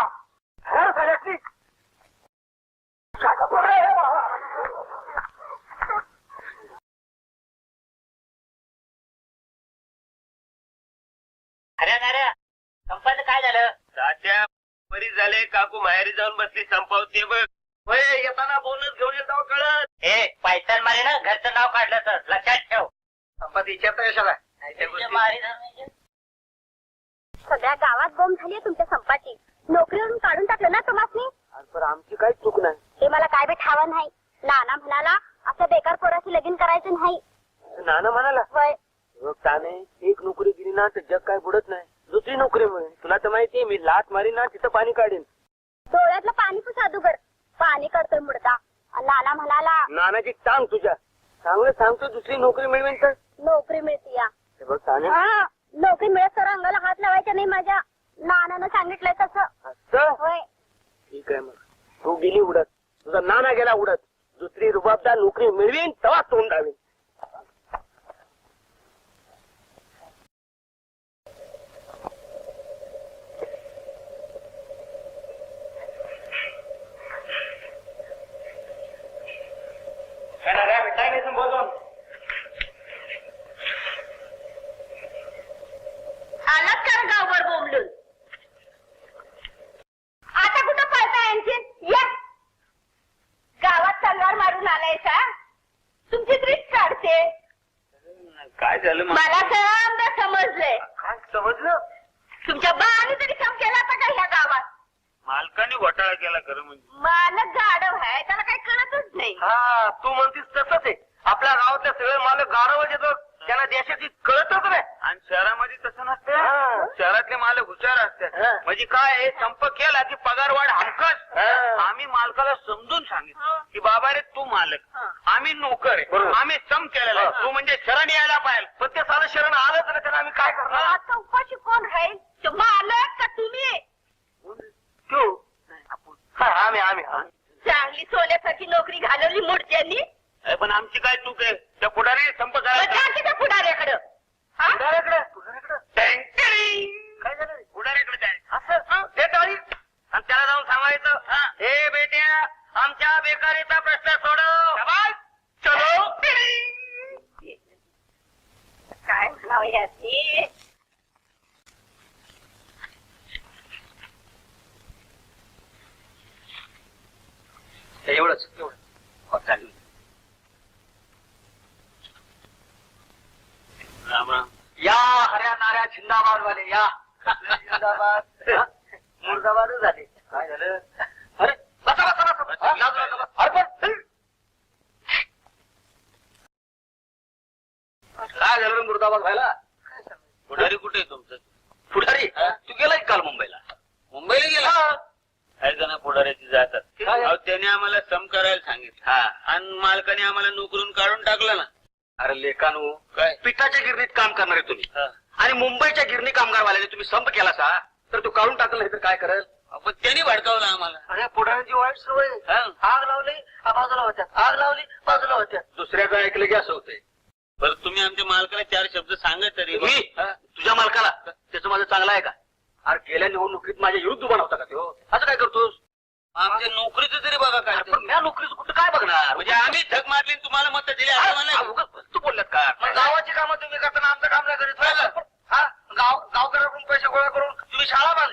अरे संपाचं काय झालं. तात्या बरी झाले. काकू माहेरी जाऊन बसली संपावते बघ. येताना बोनस घेऊन येतो कळत. हे पायथन मारे ना घरचं नाव काढलं तर लक्षात ठेव. संपत्ती विचारता कशाला सगळ्या गावात बॉम्ब झाली तुमच्या संपाची. नोकरीवरून काढून टाकलं ना तुम्हाला. पण आमची काही चूक नाही. हे मला काय बी ठावा नाही. नाना म्हणाला असं बेकार पोराशी लगीन करायचं नाही. नाना म्हणाला वय त्याने एक नोकरी गेली ना तर जग काय बुडत नाही. दुसरी नोकरी मिळेल. तुला तर माहितीये मी लाट मारी ना तिथं पाणी काढेन. डोळ्यातलं पाणी पण साधूकर पाणी करतोय मुडता. नाना म्हणाला नानाची सांग तुझ्या चांगलं सांगतो दुसरी नोकरी मिळवेन तर. नोकरी मिळते या. हे बघ ताने हा, नोकरी मिळत तर अंगाला हात लावायचा नाही माझ्या. नानानं सांगितलंय तसं. असं होय. ठीक आहे मग तू गेली उडत. तुझा नाना गेला उडत. दुसरी रुबाबदार नोकरी मिळवीन तेव्हा तोंड डावीन. आलात का गावभर बोंबलून. आता कुठं पळता यांची. या गावात तलवार मारून आलायसा. तुमची दृष्ट काढते. काय झालं मला समजा समजलंय. काय समजलं. तुमच्या बाने तरी सम केला होता का ह्या गावात. मालकाने घोटाळा केला खरं म्हणजे. मालक गाडव आहे त्याला काही कळतच नाही. हा तू म्हणतीस तसंच आहे. आपल्या गावातले सगळे मालक गारवच येतात. त्यांना देशाची कळतच नाही. आणि शहरामध्ये तसं हा. नसतं. शहरातले मालक हुशार असतात. हा. म्हणजे काय आहे, संप केला की पगार वाढ हमखास. हा. आम्ही मालकाला समजून सांगितलं की बाबा रे तू मालक आम्ही नोकर आहे. बरोबर. आम्ही सम केलेला आहे. हा. तू म्हणजे शरण यायला पाहिजे. पण ते सारं शरण आलंच ना त्याला आम्ही काय करणार. आता उपाशी कोण राहील. तो मालक का तुम्ही. तू हा, आम्ही चांगली सोन्यासारखी नोकरी घालवली मोडत्यांनी. अरे पण आमची काय चूक आहे. त्या पुढारी संप करायचा. त्या पुढाऱ्याकडं. हा? काय झालं पुढाऱ्याकडे जायचं. असं ते टाळी आणि त्याला जाऊन सांगायचं हे बेट्या आमच्या बेकारीचा प्रश्न सोडव. चलो काय म्हणावं याची. एवढंच राम राम. या हऱ्या नाऱ्या झिंदाबाद वाले या. जिंदाबाद मुर्दाबादच झाले. काय झालं. अरे बसा बसा बसा. हा, लाजू नका बसा. अरे पण काय झालं रे मुर्दाबाद व्हायला. पुढारी कुठे आहे तुमचं. पुढारी तू गेलाय काल मुंबईला. मुंबईला गेला. ऐका ना पुढाऱ्याची जातात. काय? अहो, त्याने आम्हाला सम करायला सांगितलं आणि मालकाने आम्हाला नोकरून काढून टाकलं ना. अरे लेकानू काय पिठाच्या गिरणीत काम करणारे तुम्ही हा. आणि मुंबईच्या गिरणी कामगारवाल्याने तुम्ही संप केला सा तर तू काढून टाकलं नाही तर काय करेल. पण त्यांनी भडकावलं आम्हाला. अरे पुढाऱ्यांची वाईट सवय. हा. आग लावली बाजूला होत्या. आग लावली बाजूला होत्या. दुसऱ्याचं ऐकलं की असं होतंय. बरं तुम्ही आमच्या मालकाला 4 शब्द सांगा तरी. मी तुझ्या मालकाला त्याचं माझं चांगलं आहे का. अरे गेल्या निवडणुकीत माझ्या विरुद्ध बनवता का तो. असं काय करतोस. आमच्या नोकरीचं तरी बघा काय ते. पण त्या नोकरीचं कुठं काय बघणार. म्हणजे आम्ही ठग मारली आणि तुम्हाला मत दिली असं म्हणायचं. तू बोललात का. गावाची कामं तुम्ही करताना आमचं काम नाही करीत. हा गावकऱ्याकडून पैसे गोळा करून तुम्ही शाळा बांध.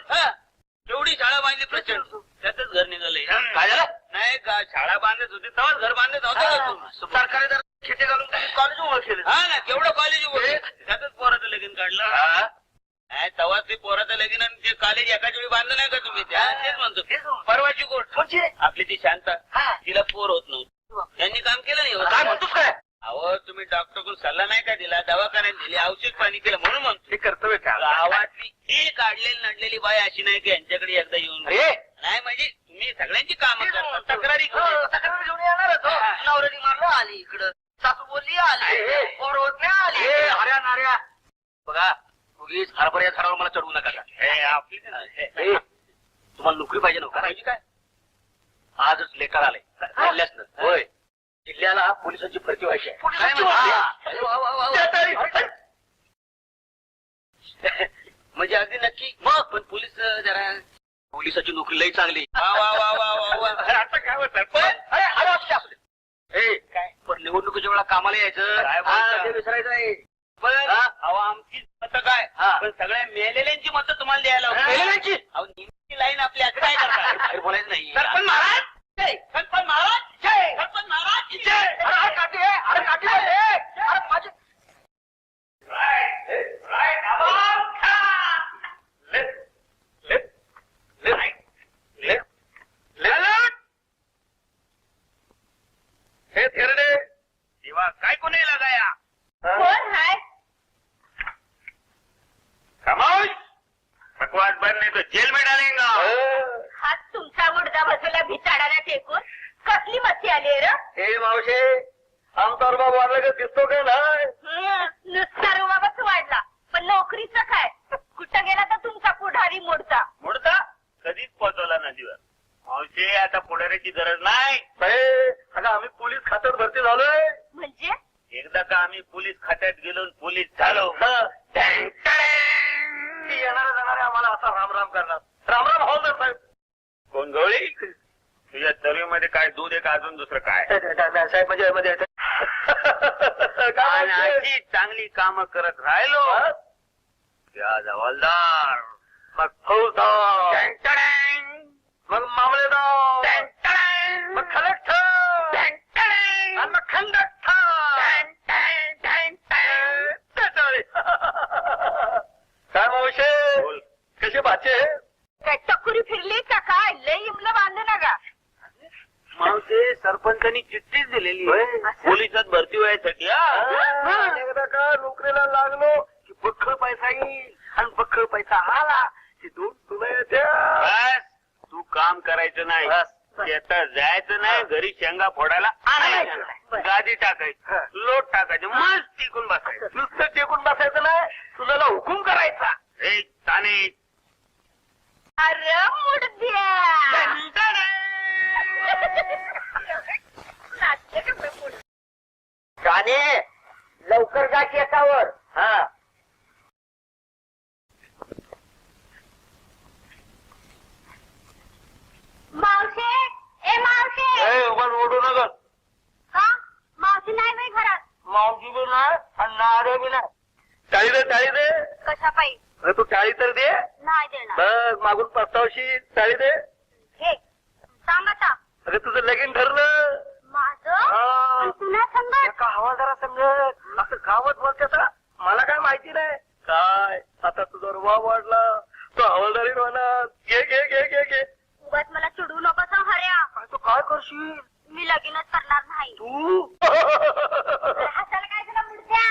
एवढी शाळा बांधली प्रचंड. त्यातच घर निघाले. काय झालं. नाही का शाळा बांधत होते तेव्हाच घर बांधत होतं. सरकारी जर खेटे घालून तुम्ही कॉलेज उभं केलं. हा ना केवढं कॉलेज त्यातच पोराचं लगीन काढलं. नाही तेव्हा ते पोराचं लगीन आणि ते कॉलेज एकाच वेळी बांधलं नाही का तुम्ही. तेच म्हणतो परवाची गोष्ट. आपली ती शांता तिला पोर होत नव्हतं. त्यांनी काम केलं नाही. काय म्हणतोस काय. अहो तुम्ही डॉक्टरकडून सल्ला नाही का दिला. दवाखान्यात दिली औषध पाणी केलं म्हणून म्हणतो. हे कर्तव्य गावातली ही काढलेली नडलेली बाई अशी नाही की यांच्याकडे एकदा येऊन अरे नाही म्हणजे तुम्ही सगळ्यांची कामं करता. तक्रारी तक्रार घेऊन येणारच. नवऱ्याने मारलं आली इकडं. सासू बोलली आली. पोर होत नाही आली. हऱ्या नाऱ्या बघा उगीच हरभऱ्या झाडावर मला चढवू नका. तुम्हाला नोकरी पाहिजे नव्हता पाहिजे काय. आजच लेकर आले बोलल्यास ना. होय जिल्ह्याला पोलिसांची भरती व्हायची आहे. म्हणजे अगदी नक्की. मग पण पोलीस जरा पोलिसाची नोकरी लई चांगली. वा वा वा वा वा वा. आता काय होत काय पण निवडणुकीच्या वेळा कामाला यायचं. काय बोलता? ते विसरायचं नाही. पण अहो आमची मतं काय पण सगळ्या मेलेल्यांची मतं तुम्हाला द्यायला मेलेल्यांची? अहो नेमकी लाईन आपली असं काय करता. बाहेर बोलायचं नाही. सरपंच महाराज सरपंच महाराज सरपंच महाराज. अरे काठी आहे. अरे काठी आहे. अरे माझी बकवास बंद नाही तो जेल में डालेंगा. हात तुमचा मुडदा बसवला भिताडाला टेकून कसली मस्ती आली र. हे मावशे आमचा रुबाब वाढला का दिसतो का नाही. नुसता रुबाबच वाढला पण नोकरीचं काय. कुठं गेला तर तुमचा पुढारी मोडता. मुडता कधीच पोहोचवला नदीवर. मावशी आता पुढाऱ्याची गरज नाही. अगं आम्ही पोलीस खात्यात भरती झालोय. म्हणजे एकदा का आम्ही पोलीस खात्यात गेलो आणि पोलीस झालो. येणारे जाणारे आम्हाला असा राम राम करणार. राम राम हवालदार साहेब. कोण गवळी तुझ्या चरवीमध्ये काय दूध आहे का अजून दुसरं काय. साहेब म्हणजे म्हणजे आणि अशी चांगली कामं करत राहिलो त्या हवालदार मग फौजदार मग मामलेदार मग कलेक्टर आणि मग कंडक्टर. काय मावशे बोल. कसे बाचे काय टकुरी फिरली का काय. लय इमलं बांधलं ना का. मावशी सरपंचांनी चिठ्ठीच दिलेली होय. पोलिसात भरती व्हायसाठी. एकदा का नोकरीला लागलो की बक्कळ पैसा येईल आणि बक्कळ पैसा आला की दोन तुला येते. बस तू काम करायचं नाही. शेतात जायचं नाही. घरी शेंगा फोडायला आणायचं नाही. गादी टाकायची लोट टाकायचं मस्त टिकून बसायचं. नुसतं टेकून बसायचं नाही तुला हुकूम करायचा. ए ताने अरे मुडद्या. नाचते का मी पुढं? गाणे लवकर जा शेतावर. हा मावशे ए मावशे. ओढू नका. का मावशी नाही बाई घरात. मावशी बी नाही आणि नारे बी नाही. टाळी दे टाळी दे. कशा पायी अरे तू टाळी तर दे. नाही देणार. बघ मागून पस्तावशी टाळी दे. घे सांग आता. अरे तुझं लगीन ठरलं. माझं हा. पुन्हा संगत. एका हवालदारा संगत असं गावात बोलते मला काय माहिती नाही. काय आता तुझा रुबाब वाढला तो हवालदारी होणार. घे घे घे घे घे. उगाच मला चिडू नको सांग हऱ्या. काय तू काय करशील मी लगीनच करणार नाही. तू. हसायला काय झालं मुडद्या.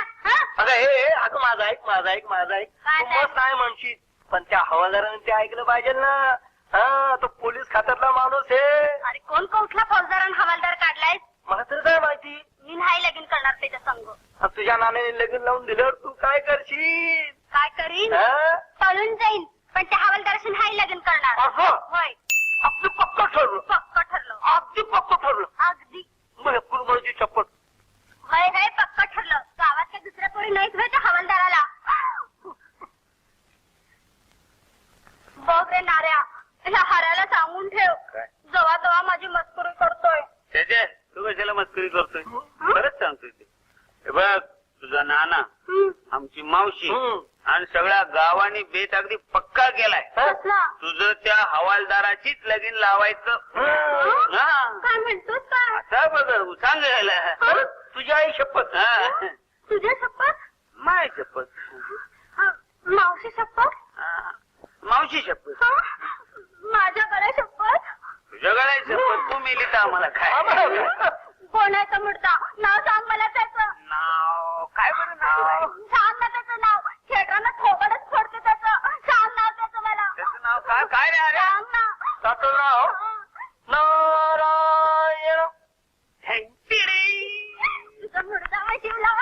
अगं हे अगं माझं ऐक माझं ऐक माझं ऐक. काय तू ते? मस्त नाही म्हणशील पण त्या हवालदाराने ते ऐकलं पाहिजे ना. हा तो पोलीस खात्यातला माणूस आहे. अरे कोण कुठला फौजदार आणि हवालदार काढलाय. मला तर काय माहिती. मी नाही लगीन करणार त्याच्या संग. आणि तुझ्या नाण्याने लगीन लावून दिल्यावर तू काय करशील. काय करीन हा? पळून जाईन पण त्या हवालदाराशी नाही लगीन करणार. असं? होय अगदी पक्क ठरलं. पक्क ठरलं. अगदी पक्क ठरलं. अगदी मग कुरमळची चप्पट. होय होय पक्क ठरलं. गावात काही दुसऱ्या पोरी नाहीच होय त्या हवालदाराला. बघ रे नाऱ्या ह्या हऱ्याला सांगून ठेव. काय? जवा जवा माझी मस्करी करतोय. त्याचे तू कशाला मस्करी करतोय. खरंच सांगतोय ते. हे बघ तुझा नाना आमची मावशी आणि सगळ्या गावाने बेत अगदी पक्का केलाय. कसला तुझं त्या हवालदाराचीच लगीन लावायचं. हा. काय म्हणतोस काय. आता बघ सांगायला तुझी आई शपथ. हा. तुझ्या शपथ. माय शपथ. मावशी शपथ. हा. मावशी शपथ. माझ्या गळ्या शपथ. तुझ्या गळ्या शपथ. तू मेली तर आम्हाला काय. कोणाचा मुडदा नाव सांग मला त्याचं. नाव काय बरं नाव. सांग ना त्याचं नाव. खेळताना थोबडच फोडते त्याचं. सांग नाव त्याचं मला. त्याचं नाव काय काय रे अरे. सांग ना. सातवराव नारायण. तुझा मुडदा हा जीवला.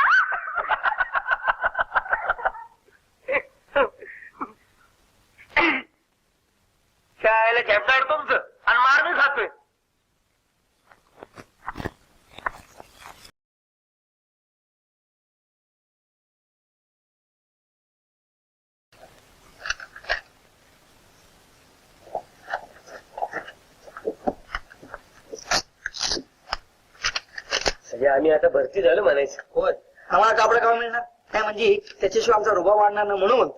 शाळेला झेपणार तुमचं आणि मार मी खातोय. म्हणजे आम्ही आता भरती झालो म्हणायचं. होय आम्हाला कापड का मिळणार काय म्हणजे त्याच्याशिवाय आमचा रुबाब वाढणार ना म्हणून.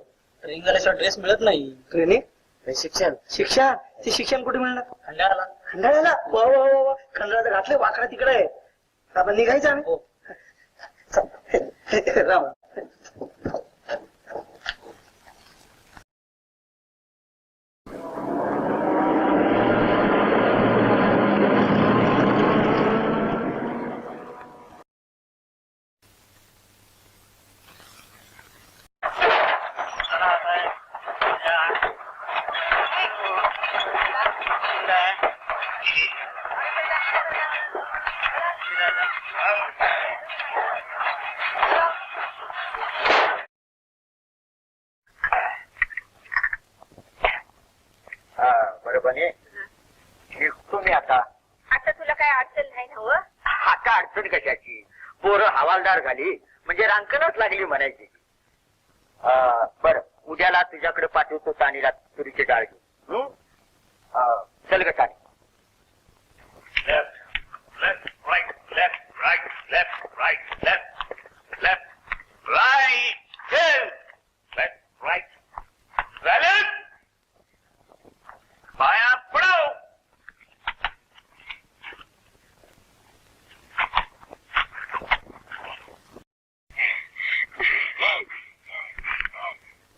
ट्रेनिंग झाल्याशिवाय ड्रेस मिळत नाही. ट्रेनिंग शिक्षण शिक्षण ते शिक्षण कुठे मिळणार. खंडाळाला. खंडाळ्याला वा वा वा वा. खंडाळ्याचं घातले वाकडा तिकडे आहे. आपण निघायचं आम्ही. राम काय अडचण नाही ना हो? आता अडचण कशाची? पोरं हवालदार झाली म्हणजे रांकणच लागली म्हणायची. बर, उद्याला तुझ्याकडे पाठवतो तानीला तुरीची डाळ घेऊन. चल ग तानी. Left, right, left, right, left, right, left, left, right, turn, left, right, balance, पाया पडाव.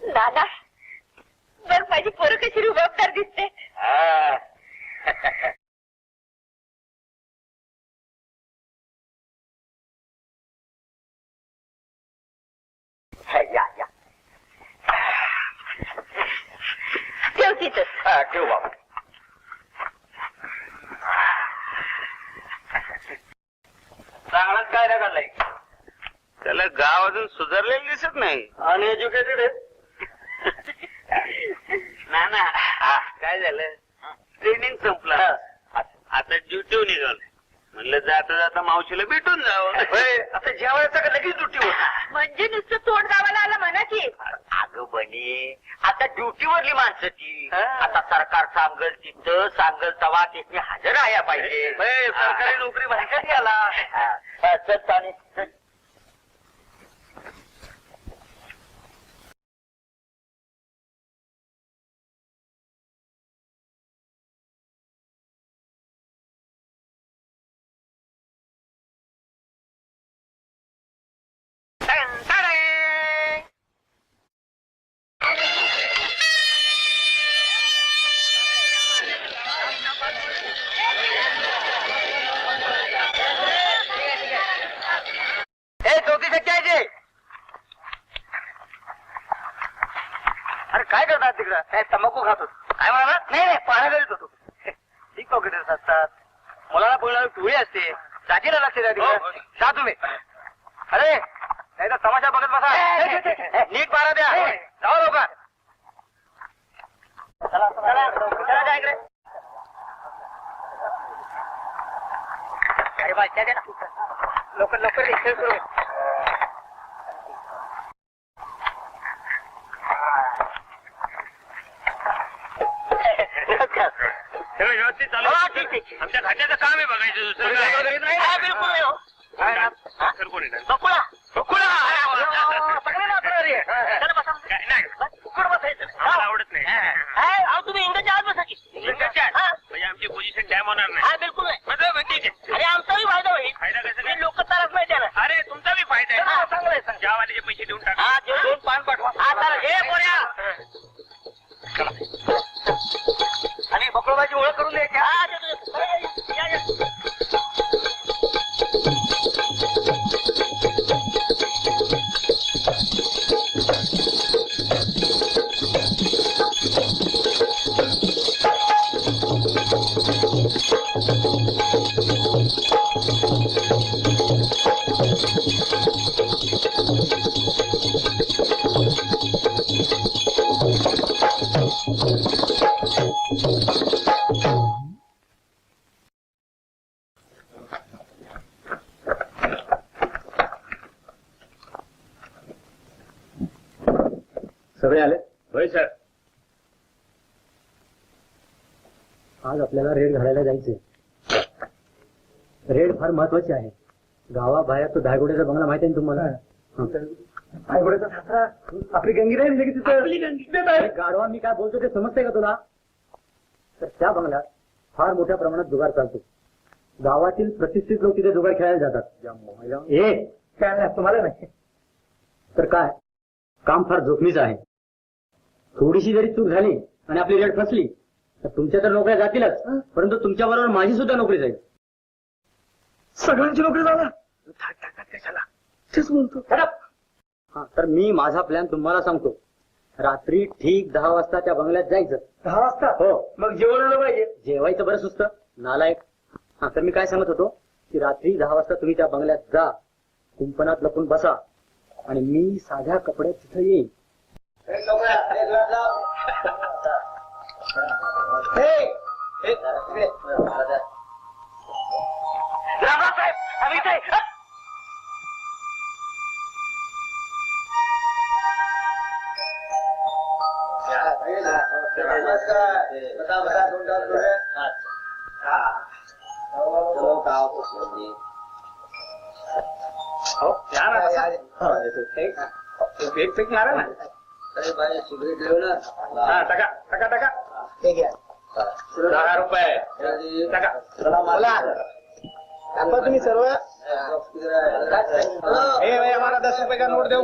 नाना बघ माझी पोरं कशी रुबाबदार दिसते. या या ठेव तिथं. ठेव बाबा. चांगलाच कायदा काढलाय. त्याला गाव अजून सुधारलेलं दिसत नाही. अनएज्युकेटेड आहे. ना काय झालं, ट्रेनिंग संपलं, आता ड्युटीवर निघालं. म्हणलं जाता जाता मावशीला भेटून जावं. आता जेवायचं का लगेच ड्युटी होत? म्हणजे नुसतं तोंड गावाला आला म्हणा की. अगं बनी, आता ड्युटीवरली माणसं ती. आता सरकार सांगल तिथं सांगल तवा तिथे हजर राहायला पाहिजे. सरकारी नोकरी माहिती आला. चल तानी, चल. अरे काय करतात तिकडं? काय तंबाखू खातो? काय म्हणा? नाही पाहण्या घरीच होतो. ठीक पॉकेटर्स असतात, मुलाला बोलणारी टोळी असते. जातीला लक्ष द्या तिकडे. जा तुम्ही. अरे नाही तर तमाशा बघत बसा. नीट पारा द्या. जाऊ लोक. चला इकडे. अरे बाय द्या ना. लवकर लवकर रिक्षेल करू. सगळं व्यवस्थित चालू. ठीक. आमच्या खात्याचं काम आहे बघायचं. दुसरं काय? बिलकुल नाही हो. सर कोण येणार? बकुळा. काय नाही, आम्हाला आवडत नाही. तुम्ही इंग्रजी आहात बसा की. म्हणजे आमची पोझिशन डॅम होणार नाही. बिलकुल नाही. म्हणजे ठीक आहे. अरे आमचाही फायदा होईल. फायदा कसं काय? लोक त्रास नाही त्याला. अरे तुमचा बी फायदा आहे. चांगलं आहे. चहावाल्याचे पैसे देऊन टाका. दोन पान पाठवा. आणि बकळोबाची ओळख करून द्यायची. सगळे आले. होय सर. आज आपल्याला रेड घालायला जायचे. रेड फार महत्वाची आहे. गावाबाहेर तो धायगुड्याचा बंगला माहिती आहे तुम्हाला? धायगुड्याचा सासरा आपली गंगी नाही की तिथं गाढवा. मी काय बोलतो ते समजतंय का तुला? तर त्या बंगल्यात फार मोठ्या प्रमाणात जुगार चालतो. गावातील प्रतिष्ठित लोक तिथे जुगार खेळायला जातात. तुम्हाला नाही तर काय, काम फार जोखमीचं आहे. थोडीशी जरी चूक झाली आणि आपली रेड फसली तर तुमच्या तर नोकऱ्या जातीलच, परंतु तुमच्या बरोबर माझी सुद्धा नोकरी जाईल. सगळ्यांची नोकरी जाणार कशाला? तेच बोलतो. हा, तर मी माझा प्लॅन तुम्हाला सांगतो. रात्री ठीक 10 वाजता त्या बंगल्यात जायचं. 10 वाजता? हो. मग जेवण पाहिजे. जेवायचं बरं सुस्त नालायक. हा, तर मी काय सांगत होतो की रात्री 10 वाजता तुम्ही त्या बंगल्यात जा, कुंपणात लपून बसा आणि मी साध्या कपड्यात तिथं येईन. रामराव साहेब आम्ही इथे एक पेक मारा ना. हा टाका टाका टाका. 10 रुपये टाका. बोला तुम्ही सर्व. आम्हाला 10 रुपये का नोट देऊ.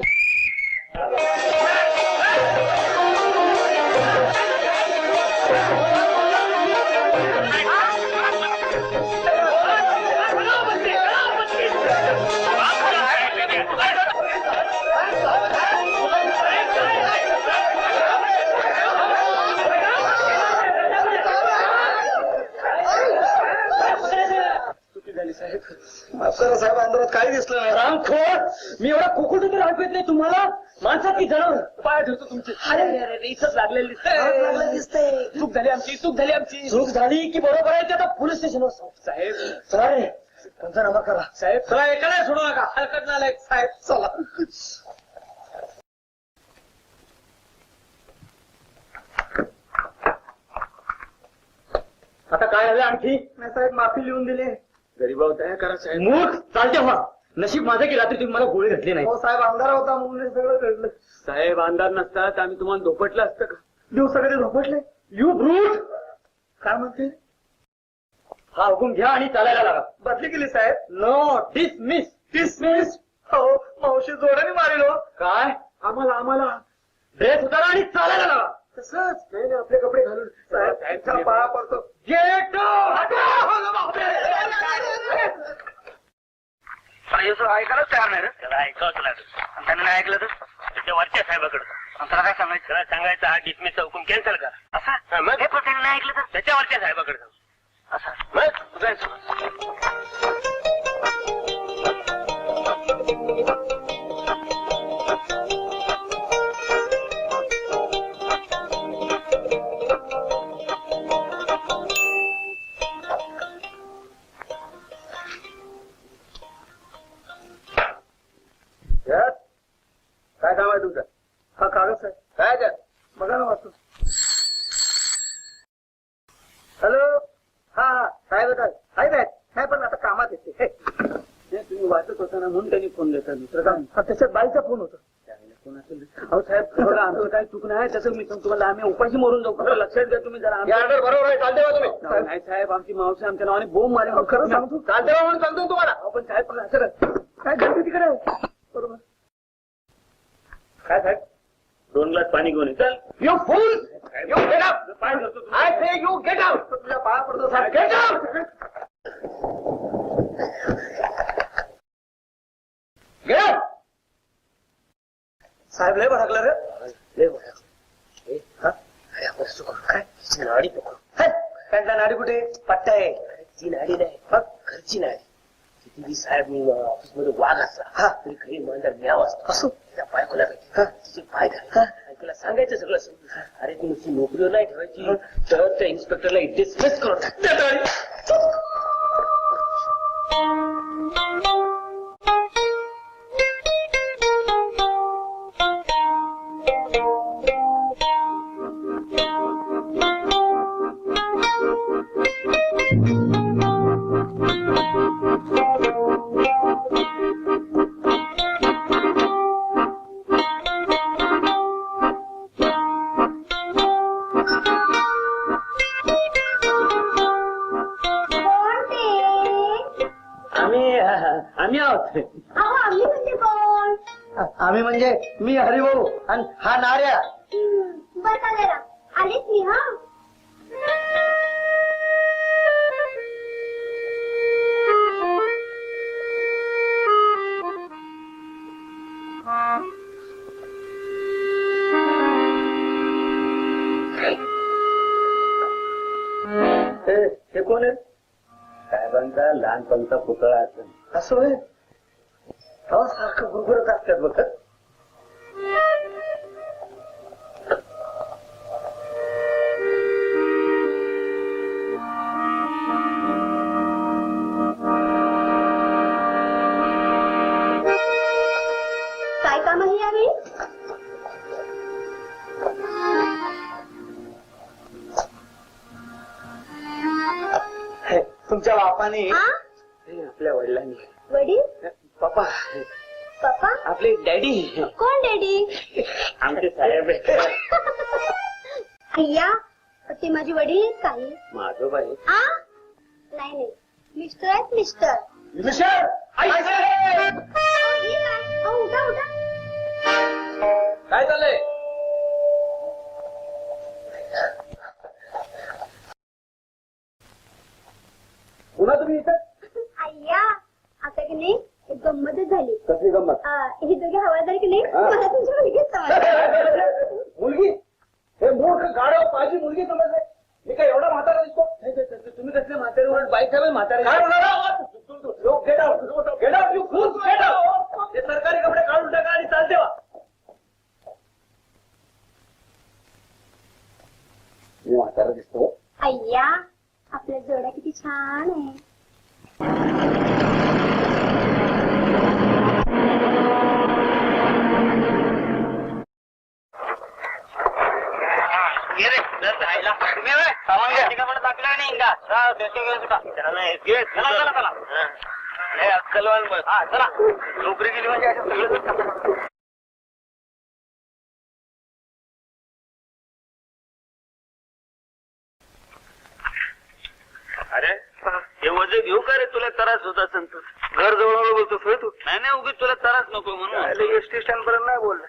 साहेब अंधारात काही दिसलं नाही. रामखोर मी एवढा कुकुटून ऐकत नाही तुम्हाला. माणसात की जनावर पाय ठेवतो तुमचे. अरे इथंच लागलेलं दिसतंय. चूक झाली आमची. चूक झाली की बरोबर आहे ते आता पोलीस स्टेशनवर साहेब. चला रे पंचनामा करा साहेब. चला एकाला सोडू नका. हलकट नालाय साहेब. चला आता काय झालं आणखी. नाही साहेब माफी लिहून दिली. गरीबावर दया करा साहेब. मूर्ख चालते व्हा. नशीब माझं की रात्री तुम्ही मला गोळी घातली नाही. हो साहेब अंधार होता म्हणून सगळं घडलं. साहेब अंधार नसता तर आम्ही तुम्हाला धोपटलं असतं का. दिवसाकडे धोपटले. You brute. काय म्हणते. हा हुकूम घ्या आणि चालायला लागा. बदली केली साहेब. No dismiss. डिसमिस. हो मावशी जोराने मारेल. काय आम्हाला ड्रेस उतारा आणि चालायला लागा. तसंच नाही आपले कपडे घालून साहेब पाया पडतो. गेट ऐकायलाच तयार नाही रे. त्याला ऐकावंच लागेल. त्याने नाही ऐकलं तर त्याच्या वरच्या साहेबाकडे त्याला काय सांगायचं. त्याला सांगायचं हा डिसमिसचा हुकूम कॅन्सल करा असा. मग हे पण त्याने नाही ऐकलं तर त्याच्या वरच्या साहेबाकडे जाऊ असा. मग जायचं. काय काम आहे तुमचं. हा कागद आहे. काय द्या बघा ना वाचतो. हॅलो. हा साहेब नाही पण आता कामात येते. तुम्ही वाचत होता ना म्हणून त्यांनी फोन देतात. दुसरं काम त्याच्यात बाईचा फोन होता. फोन असेल. अहो साहेब बघा आमचं काही चूक नाही. तसं मी तुम्हाला आम्ही उपाशी मरून जाऊ. लक्षात घ्या तुम्ही जरा. बरोबर आहे. चालते तुम्ही. नाही साहेब आमची मावशी आमच्या नावाने बोंब मारे. खरं सांगतो. चालते म्हणून सांगतो तुम्हाला. पण साहेब काय घडते तिकडे. बरोबर काय साहेब 2 ग्लास पाणी घेऊन ये. चल. You fool. You get out. पाय धरतो. I say you get out. तुझ्या पाया पडतो साहेब. Get out. Get out. साहेब लय भडकला रे. लय भडकला. अरे आपण चुकलो काय. नाडी पकडू. काय नाडी कुठे. पट्टा आहे. ती नाडी नाही घरची नाडी. किती साहेब मी ऑफिस मध्ये वाघ असला तरी काही मांजर म्याव असतो. असो त्या बायकोला तिचे पाय घाल आणि तिला सांगायचं सगळं. अरे ती नुसती नोकरीवर नाही ठेवायची तर त्या इन्स्पेक्टरला डिसमिस करून टाकतात. आम्ही आहोत. आम्ही म्हणजे मी हरिभाऊ आणि हा नार्या. आलीच मी. हा हे कोण आहे. साहेबांचा लहानपणचा पुतळा असेल. असं होय. सारखं गुरगुरत असतात बघ. तुमच्या बापाने हा आपल्या वडिलांनी वडील पप्पा पप्पा आपले डॅडी कोण डॅडी आमचे साहेब अय्या ते माझे वडील काय माझं बाई आ नाही नाही मिस्टर आहेत मिस्टर मिस्टर उठा उठा काय झालंय पुन्हा तुम्ही इथं अय्या आता की नाही एक गंमतच झाली कसली गंमत हे दोघे हवालदार की नाही मला तुमची मुलगीच समजली. मुलगी हे मूर्ख गाडव माझी मुलगी समजले मी काय एवढा म्हातारा दिसतो तुम्ही कसले म्हातारे उलट बाईक म्हातारे काय ते सरकारी कपडे काढून टाका आणि चालते वा मी म्हातारा दिसतो अय्या आपल्या जोड्या किती छान आहे चला नोकरी केली म्हणजे असं सगळं अरे हे वजे घेऊ का रे तुला त्रास होत असेल तर घर जवळ बोलतो तू नाही उगीच तुला त्रास नको म्हणून एसटी स्टँड पर्यंत नाही बोललं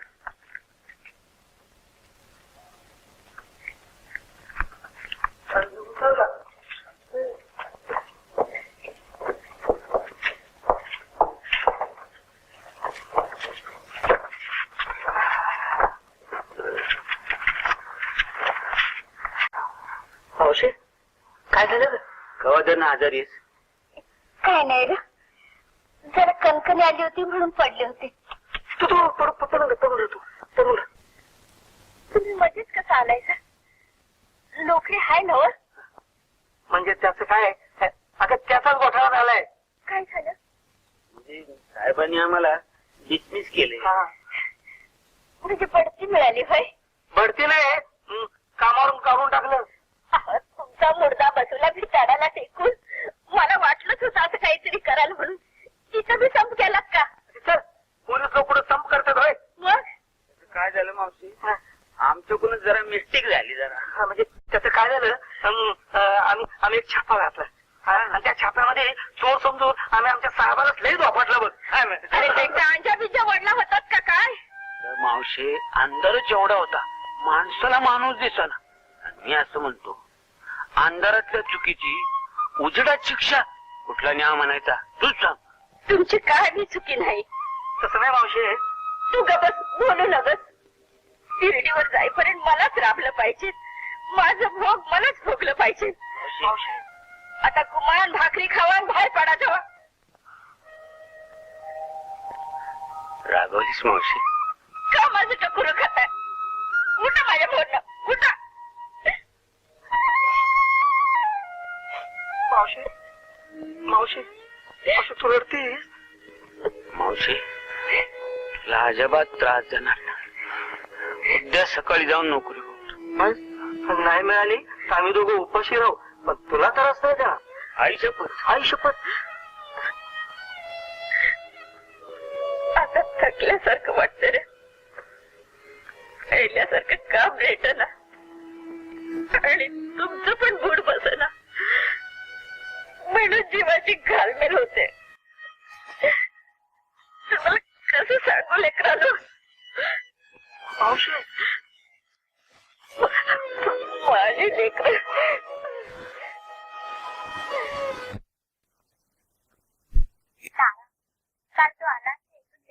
मावशी काय झालं ग कवा त्यांना आजारी आहेस काय नाही ग जरा कणकणी आली होती म्हणून पडले होते तू तुम्ही मध्येच कसं आलायचं नोकरी हाय ना म्हणजे त्याचं काय अगं त्याचाच घोटाळा झालाय काय झालं म्हणजे साहेबांनी आम्हाला डिसमिस केले म्हणजे बढती मिळाली होय बढती नाही कामावरून काढून टाकलं तुमचा मुर्दा बसूला भिताडाला टेकून मला वाटलंच होतं असं काहीतरी कराल म्हणून तिथं मी संप केलात का सर पोलीस लोक संप करतात होय मग काय झालं मावशी आमच्याकडून जरा मिस्टेक झाली जरा म्हणजे त्याचं काय झालं आम्ही एक छापा घातला आणि त्या छाप्यामध्ये चोर समजून आम्ही आमच्या साहेबालाच लई झोपटलं बघ अरे त्यांच्या बिज्या वडला होतात का काय मावशी अंधारच एवढा होता माणसाला माणूस दिसना मी असं म्हणतो अंधारातल्या चुकीची उजेडात शिक्षा कुठला न्याय म्हणायचा तूच सांग तुमची काय बी चुकी नाही तसं नाही मावशी तू गबस बोलू नगस शिर्डीवर जाईपर्यंत मलाच राबलं पाहिजे माझं भोग मलाच भोगलं पाहिजे आता कुमार भाकरी खावा आणि बाहेर पडा जावा रागवलीस मावशी का माझं टकुरं खाताय उठा माझ्या बोलणं उठा मावशी मावशी मावशी तू रडतीस मावशी तुला अजिबात त्रास देणार नाही उद्या सकाळी जाऊन नोकरी करतो नाही मिळाली तर आम्ही दोघं उपाशी राहू पण तुला त्रास नाही देणार आई शपथ आता थकल्यासारखं वाटतं रे पहिल्यासारखं काम भेटना आणि तुमचं पण बूड बसना म्हणून जीवाची घालमेल होते तुम्हाला कसं सांगू लेकरांनो मावशी माझी लेकर काल तो आला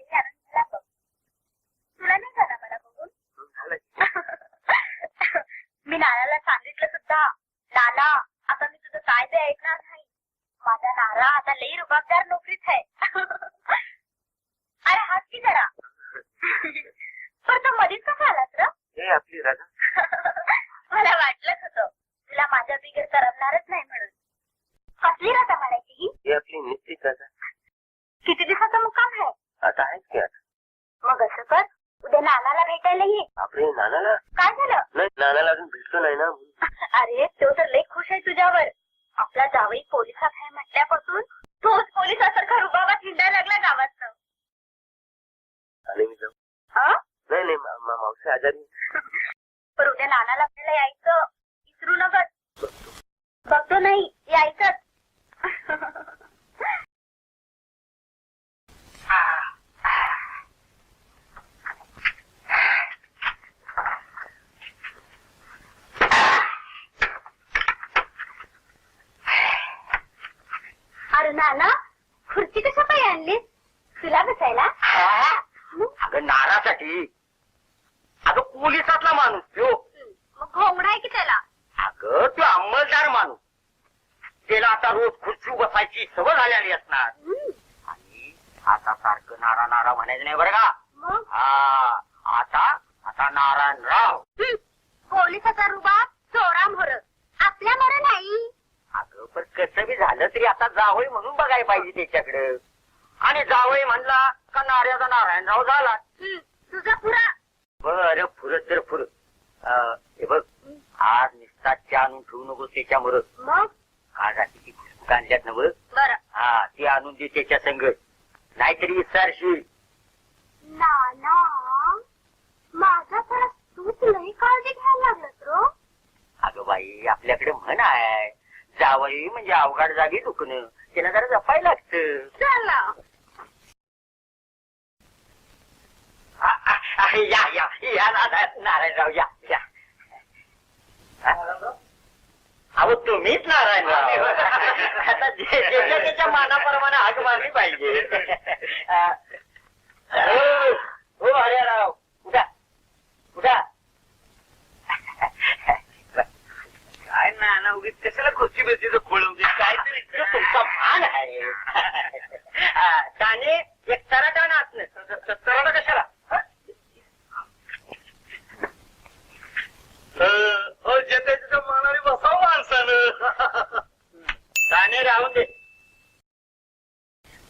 तुला नाही झाला मला बघून मी नानाला सांगितलं सुद्धा नाना आता मी तुझं काय ते ऐकणार नाही माझा नाना आता लई रुबाबदार नोकरीत आहे अरे हात की जरा पण तो मधीच कसा आलास र हे आपली राजा मला वाटलंच होतं तुला माझ्या बिगर करमणारच नाही म्हणून कसली राजा म्हणायची ही हे आपली निश्चित राजा किती दिवसाचा मुक्काम आहे आता आहेच की आता मग असं कर उद्या नानाला भेटायला ये आपले नानाला काय झालं नाही नानाला अजून भेटलो नाही ना अरे तो तर लई खुश आहे तुझ्यावर आपला जावई पोलिसात आहे नानाला आपल्याला यायचं विसरू नका. बघतो नाही यायचंच. अरे नाना खुर्ची कशा पाय आणलीस तुला बसायला? अगं नारासाठी. अगं पोलिसातला माणूस तो. मग घोंगडा आहे की त्याला? अगं तो अंमलदार माणूस. त्याला आता रोज खुर्ची बसायची सवय झालेली असणार. आणि आता सारखं नारा नारा म्हणायचं नाही बरं का. मग हा आता आता नारायणराव. पोलिसाचा रुबाब चोरा मोर आपल्या मोर नाही. अगं पण कसं बी झालं तरी आता जावई म्हणून बघायला पाहिजे त्याच्याकडे. आणि जावई म्हणला का नाऱ्याचा नारायणराव झाला. तुझा पुरा बरं फुरत तर फुरत. हे बघ आज निस्तात चहा आणून ठेवू नको त्याच्यामुळं. मग आज आधी ती खुशबू आणल्यात ना बरं. बरं हा ती आणून दे त्याच्या संग. नाहीतरी विचारशील. नाना माझा परत तूच लई काळजी घ्यायला लागलास रो. अगं बाई आपल्याकडे म्हण आहे जावई म्हणजे अवघड जागी दुखणं. त्याला जरा जपायला लागतं. चल ना. या या या नारायणराव या या. अहो तुम्हीच नारायणराव. आता ज्याच्या त्याच्या मानाप्रमाणे हाक मारली पाहिजे. हो हरिराव उठा उठा. काय नाना उगीच कशाला खुर्ची बेसीचं खोळून काहीतरी तुमचा भान आहे. त्याने एक तराटा नाचणं. तराटा कशाला? ज्याच्या मानाने बसावं माणसानं. ताने राहून दे.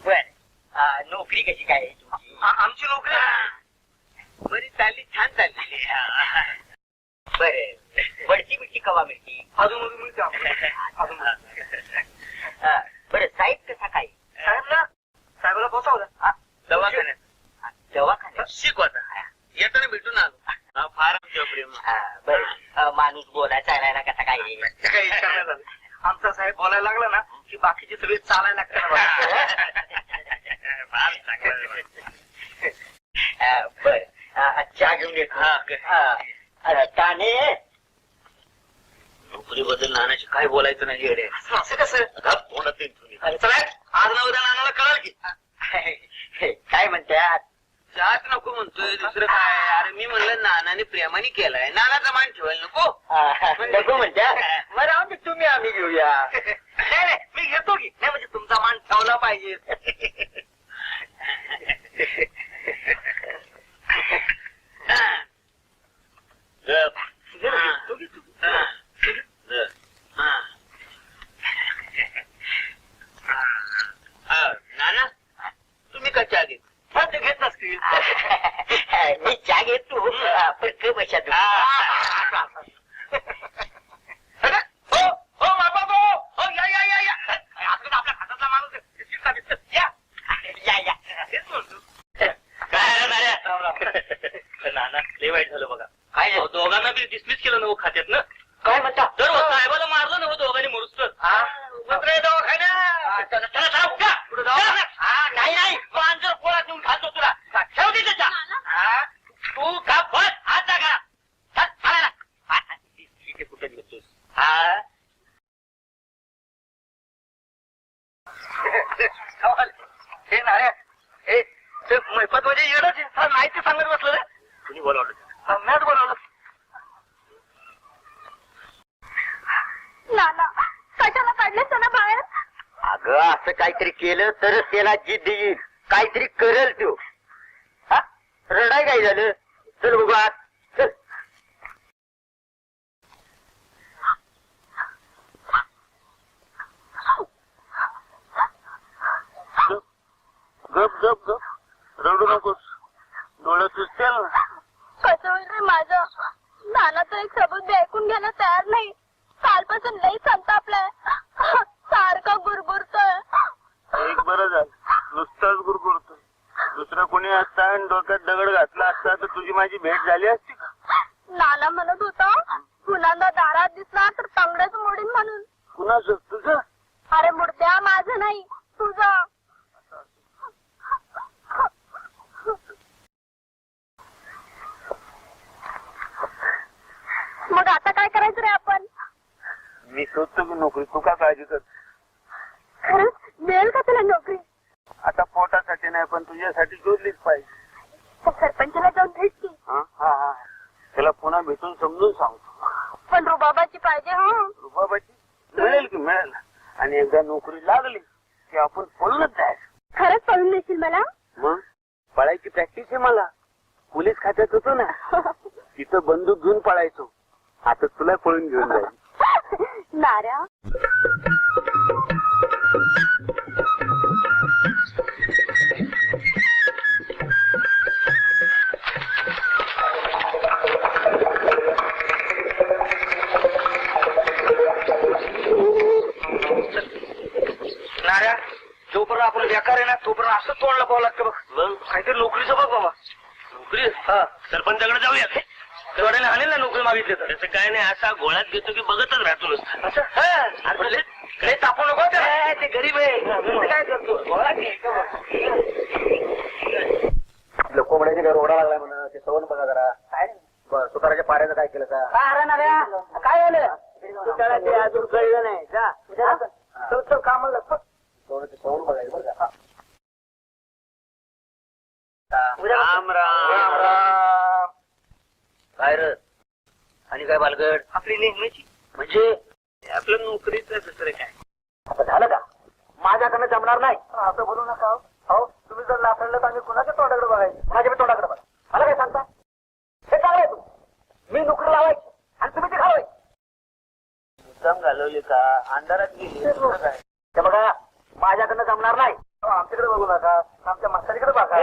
बर नोकरी कशी काय आहे तुमची? आमची नोकरी बरी चालली छान चाललेली. बरं बडची बिडची कवा मिळती? अजून मिळते बरं साहेब कसा काय? साहेबाला पोचावलं दवाखान्यात. दवाखान्यात शिकवता येताना भेटून आलो. फार आमच्या प्रेम. बरं माणूस बोलायचा चालायला कसा काय? काही इच्छा नाही झाली. आमचा साहेब बोलायला लागला ना की बाकीचे सगळे चालायला लागतात. बरं चहा घेऊन येतो. ताने नोकरीबद्दल नानाशी काय बोलायचं नाही येडे. असं कसं? चला आज ना उद्या नानाला कळाल की. काय म्हणतात? चहाच नको म्हणतोय दुसरं काय. अरे मी म्हणलं नानाने प्रेमाने केलाय नानाचा मान ठेवायला नको. नको म्हणतात. मग राहून दे तुम्ही आम्ही घेऊया. नाही नाही मी घेतो की. नाही म्हणजे तुमचा मान ठेवला पाहिजे. नाना तुम्ही का चहा घेत? ते घेत नसतील. मी चहा घेतो पण क बशा हो बाबा हो या या या या. आपल्या हाताचा माणूस या या या. काय नाना लय वाईट झालं बघा. काय झालं? दोघांना बी डिसमिस केलं ना खात्यात ना. काय म्हणता? तर साहेबाला मारलं ना दोघांनी मोडूस. नाही नाही जर पोळात नेऊन घालतो तुला. ठेव दे त्याच्या. तू का बस हात जागा. कुठे घेतोस? हे नाऱ्या हे मैपत म्हणजे येडच नाही ते सांगत बसलं रे. कुणी बोलावलं? मॅच बोलावलं. नाना कशाला काढलेस त्याला बाहेर? अगं असं काहीतरी केलं तरच त्याला जिद्द येईल. काहीतरी करेल तो. रडाय काय झालं? चल बघा चल. गप गप गप रडू नकोस. डोळ्यात दिसतील ना. कसं होईल रे माझं? नाना तर एक सबूत बी ऐकून घ्यायला तयार नाही. कालपासून लई संतापलाय. सारखा गुरगुरतोय. एक बरं झालं नुसताच गुरगुरतो. दुसरं कोणी असता आणि डोक्यात दगड घातला असता तर तुझी माझी भेट झाली असती का? नाना म्हणत होता पुन्हा दारात दिसला तर तांगड्याच मोडीन म्हणून. कुणाचं? तुझं? अरे मुर्द्या, माझं नाही तुझं. मग आता काय करायचं रे आपण? मी शोधतो की नोकरी, तू का काळजी कर? खरंच मिळेल का तुला नोकरी? आता पोटासाठी नाही पण तुझ्यासाठी शोधलीच पाहिजे. त्या सरपंचाला जाऊन भेट की. हा हा हा, त्याला पुन्हा भेटून समजून सांगतो. पण रुबाबाची पाहिजे. हा रुबाबाची मिळेल की मिळेल. आणि एकदा नोकरी लागली की आपण पळूनच जायचं. खरंच पळून देशील मला? मग पळायची प्रॅक्टिस आहे मला. पोलीस खात्यात होतो ना, तिथं बंदूक घेऊन पळायचो. आता तुला पळून घेऊन जाईल. नाऱ्या, नाऱ्या, जोपर्यंत आपण बेकार आहे ना तोपर्यंत असं तोंडला पाहावं लागतं बघ. मग काहीतरी नोकरीचं बघ बाबा. नोकरी? हा, सरपंचाकडे जाऊया. तेवढ्याने आणेल ना नोकरी मागितली तर. त्याचं काय नाही, असा गोळ्यात घेतो की बघतच राहतो नुसतं. असं तापू नको. ते गरीब आहे, काय करतो गोळ्यात कोंबड्याची घर ओढा लागलाय म्हणा, ते सवण बघा जरा. काय बरं, सुताराच्या पाऱ्याचं काय केलं का? काय झालं? त्याला ते अजून कळलं नाही. जा कामाला तेवढं ते सवण बघायचं बरं का. राम राम. काय र आणि काय बालगड? आपली नेहमीची म्हणजे आपलं नोकरीचं दुसरं काय? आता झालं का? माझ्याकडनं जमणार नाही असं बोलू नका. हो, तुम्ही जर लाफडलं तर आम्ही कुणाच्या तोंडाकडे बघायचं? कुणाच्या बी तोंडाकडे बघा. मला काय सांगता? हे चांगलं आहे. तुम्ही मी नोकरी लावायची आणि तुम्ही ते घालवायची. मुद्दाम घालवली का? अंधारात गेली काय? हे बघा, माझ्याकडनं जमणार नाही. आमच्याकडे बघू नका, आमच्या म्हातारीकडे बघा.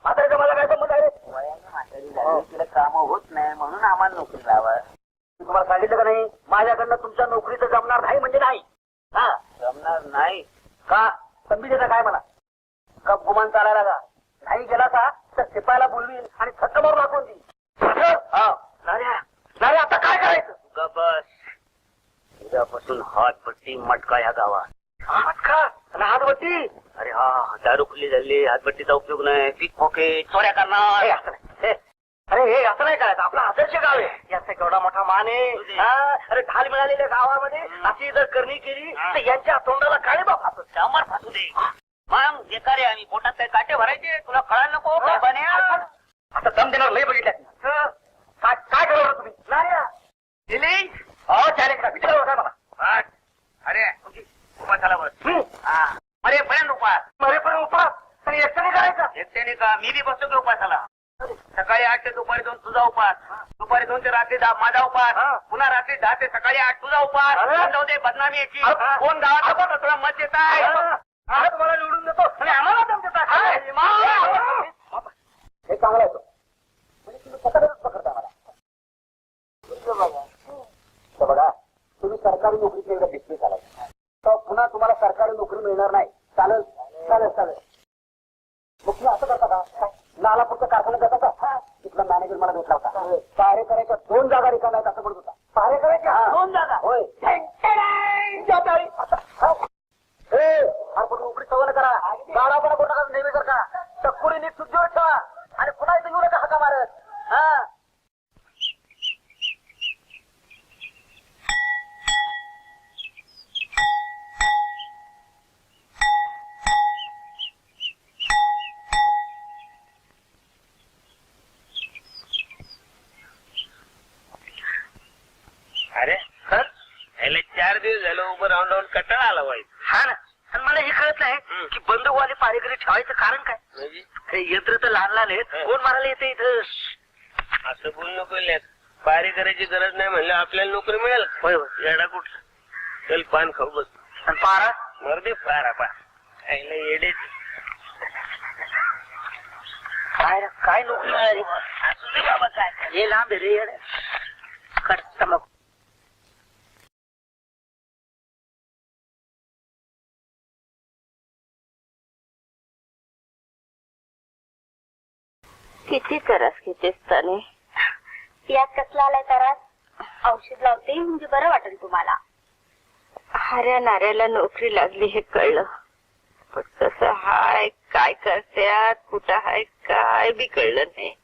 म्हातारीचा मला काय संबंध आहे? वयाने म्हातारी झाली, तिला काम होत नाही म्हणून आम्हाला नोकरी लावा. मी तुम्हाला सांगितलं का नाही, माझ्याकडनं तुमच्या नोकरीचं जमणार नाही म्हणजे नाही. हा, जमणार नाही का? संधी देता काय मला? का गुमान चालायला का? नाही गेला का तर शिपायला बोलवीन आणि थट्ट मारून दाखवून देईन. नाऱ्या, आता काय करायचं? का बस. उद्यापासून हातपट्टी मटका या गावात. मटका आणि हातवटी? अरे हा, दारू खुली झाली, हातपट्टीचा उपयोग नाही. पीक पॉकेट चोऱ्या हे करणार. असं नाही. अरे हे असं नाही करायचं. आपला आदर्श गाव आहे, याचा केवढा मोठा मान आहे. हा, अरे ढाल मिळालेल्या गावामध्ये अशी जर करणी केली तर यांच्या तोंडाला काळे बाप असत. शांबर फासू दे. मग बेकार आहे आम्ही. पोटात काय काटे भरायचे? तुला कळायला नको काय बन्या? आता दम देणार लय बघितल्या. काय करणार तुम्ही? नाऱ्या दिली? हो, चालेल. विचार होता मला. आठ. अरे उपासाला बस. हा, अरे पर्यंत उपास. मरेपर्यंत उपास आणि एकट्याने करायचा? एकट्याने का? मी बी बसतो की उपासाला. सकाळी 8 ते दुपारी 2 तुझा उपास, दुपारी 2 ते रात्री 10 माझा उपास, पुन्हा रात्री 10 ते सकाळी 8 तुझा उपास. जाऊ दे, बदनामी याची. कोण गावात तुला मत देत आहे? तुम्हाला निवडून देतो आणि आम्हाला दम देता. हे चांगलं आहे. म्हणजे तुम्ही पकडतच पकडता मला. तर बघा, तुम्ही सरकारी नोकरीची एकदा डिस्प्ले चालायचं तर पुन्हा तुम्हाला सरकारी नोकरी मिळणार नाही. चालेल चालेल चालेल. मग तुम्ही असं करता का? नालापूरच्या कारखान्यात जाता का? तिथला मॅनेजर मला भेटला होता. पारे करायच्या 2 जागा रिकाम्या आहेत असं म्हणत होता. पारे करायच्या 2 जागा? होय. आपण नोकरी सवय करा. गाडा पण कोणता नेहमी जर का टक्कुरी नीट सुद्धा ठेवा आणि पुन्हा इथे येऊ नका हाका मारत. हा, अरे याला 4 दिवस झालं उभं राहून राहून कंटाळा आला वाईट. हा ना, आणि मला हे कळत नाही की बंदूकवाले पारेकरी ठेवायचं कारण काय? म्हणजे हे यंत्र तर लहान लहान आहेत, कोण मारायला येते इथं? असं बोलू नको. पारी करायची गरज नाही म्हणलं आपल्याला नोकरी मिळेल. होय. येडा कुठला? चल पान खाऊ बस. आणि पारा मर्दे पारा पा येडे. काय नोकरी मिळाली? असू दे बाबा, काय हे लांब आहे रे येडे. खर्च मग किती त्रास घेतेस त्याने. यात कसला आलाय त्रास औषध लावते म्हणजे बरं वाटेल तुम्हाला. हाऱ्या नाऱ्याला नोकरी लागली हे कळलं पण कसं हाय काय करत्यात कुठं हाय काय बी कळलं नाही.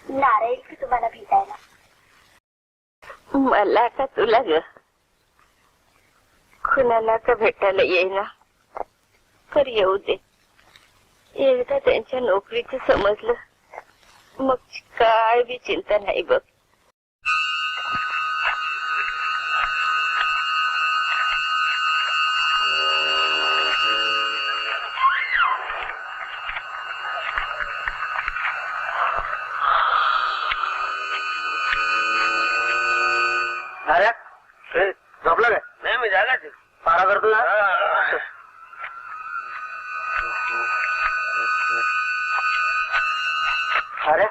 नाऱ्या येईल की तुम्हाला भेटायला. मला का तुला ग कुणाला का भेटायला येईना तर येऊ दे. एकदा त्यांच्या नोकरीचं समजलं मग काय बी चिंता नाही बघ. झोपला काय? नाही मी जागाच पारा करतो ना. अरे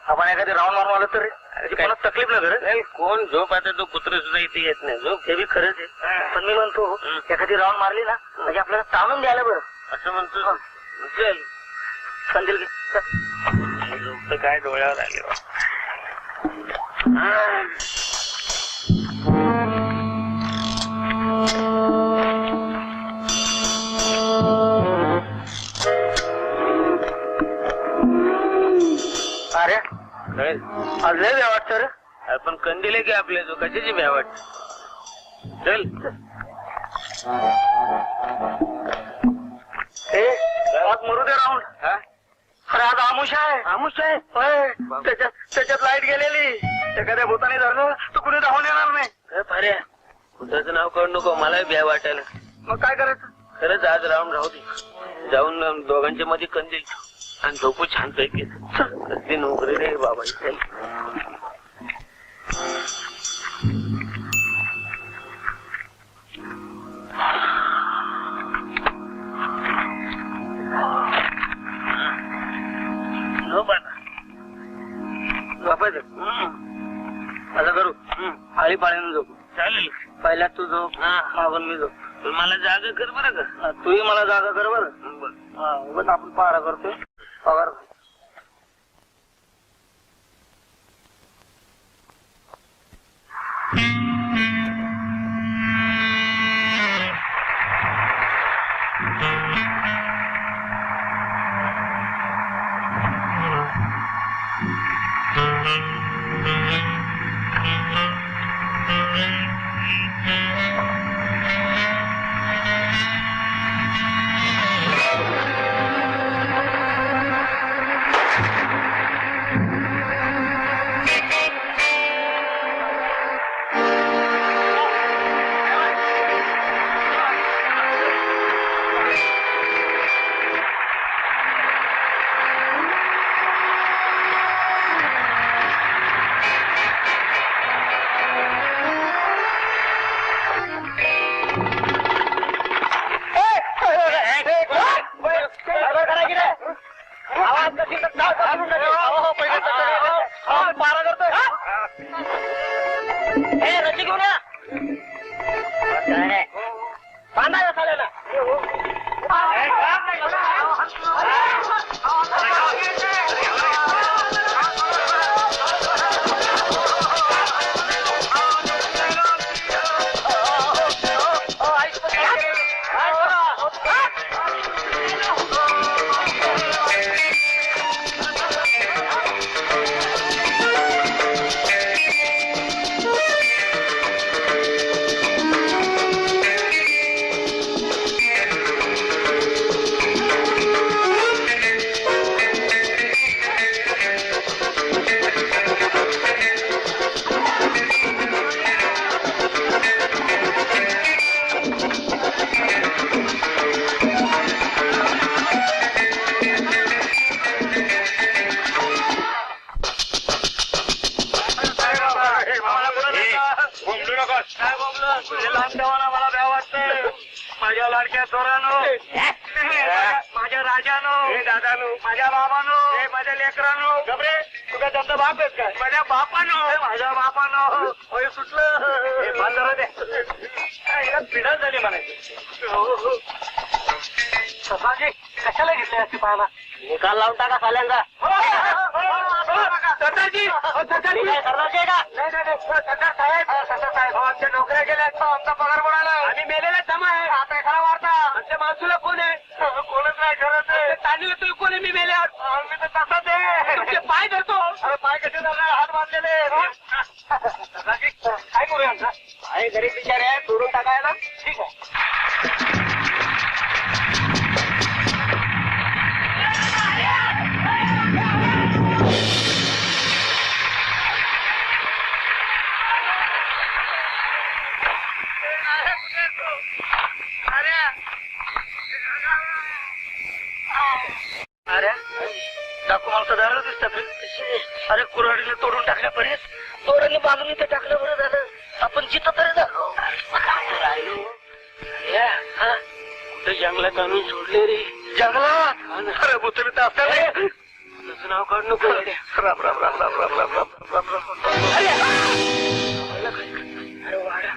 आपण एखादी राऊंड मारून आलो तर कोणाच तकलीफ नाही कोण झोप आता तो कुत्रे सुद्धा इथे येत नाही झोप हे बी खरंच आहे पण मी म्हणतो एखादी राऊंड मारली ना म्हणजे आपल्याला ताणून द्यायला बरं असं म्हणतो. चल कंदील घे झोप काय डोळ्यावर आले. अरे आज लय भ्या वाटत रे. आपण कंदील की आपल्या जो कशाची भ्या वाटत. चल मरू दे राऊंड. अरे आज आमुष आहे. आमुष आहे त्याच्यात लाईट गेलेली. एखाद्या भूताने धरलं तर कुणी धावून येणार नाही. फाऱ्या भूताचं नाव करू नको मला भ्या वाटायला. मग काय करायचं. खरंच आज राऊंड राहू दे. जाऊन दोघांच्या मध्ये कंदील आणि झोपू छान पैकी. कसली नोकरी रे बाबा. असं करू आळी पाळीनं झोपू. चालेल पहिल्या तू झोप मागून मी झोप. मला जागा कर बरं का. तूही मला जागा कर बरं. आपण पारा करतोय पगार. माझ्या लाडक्या सोरानो, माझ्या राजानो, दादानो, माझ्या बाबानो, माझ्या लेकरानो. गबरे तुझा त्यांचा बाप आहेस काय. माझ्या बापानो, माझ्या बापानो. होय सुटलं बांधर दे पिढा झाली म्हणायची. ससाजी कशाला घेतले असते पाहायला निकाल लावून टाका साल्यांचा ससाजी काय करणार का सरदार साहेब आमच्या नोकऱ्या गेल्या आमचा पगार बुडाला आम्ही मेलेला जमा आहे आता एखादा वार्ता आमच्या माणसूला कोण आहे कोणच नाही करत तांदूळ तुम्ही कोणी मी मेल्यावर मी तर तसाच आहे तुमचे पाय धरतो पाय कसे धरणार हात बांधलेले काय करूया आमचा आहे गरीब बिचारे आहे सोडून टाकायला ठीक आहे अरे डाकू माणसं दारू दिसतात अरे कुऱ्हाडीने तोडून टाकल्यापर्यंत तोडाने बांधून इथे टाकलं बरं झालं आपण जिथं तरी झालो कुठे जंगलात आणून सोडले रे जंगलात अरे भूतमी तर असं नाव काढ नको राम राम राम राम राम राम राम राम राम अरे वाडा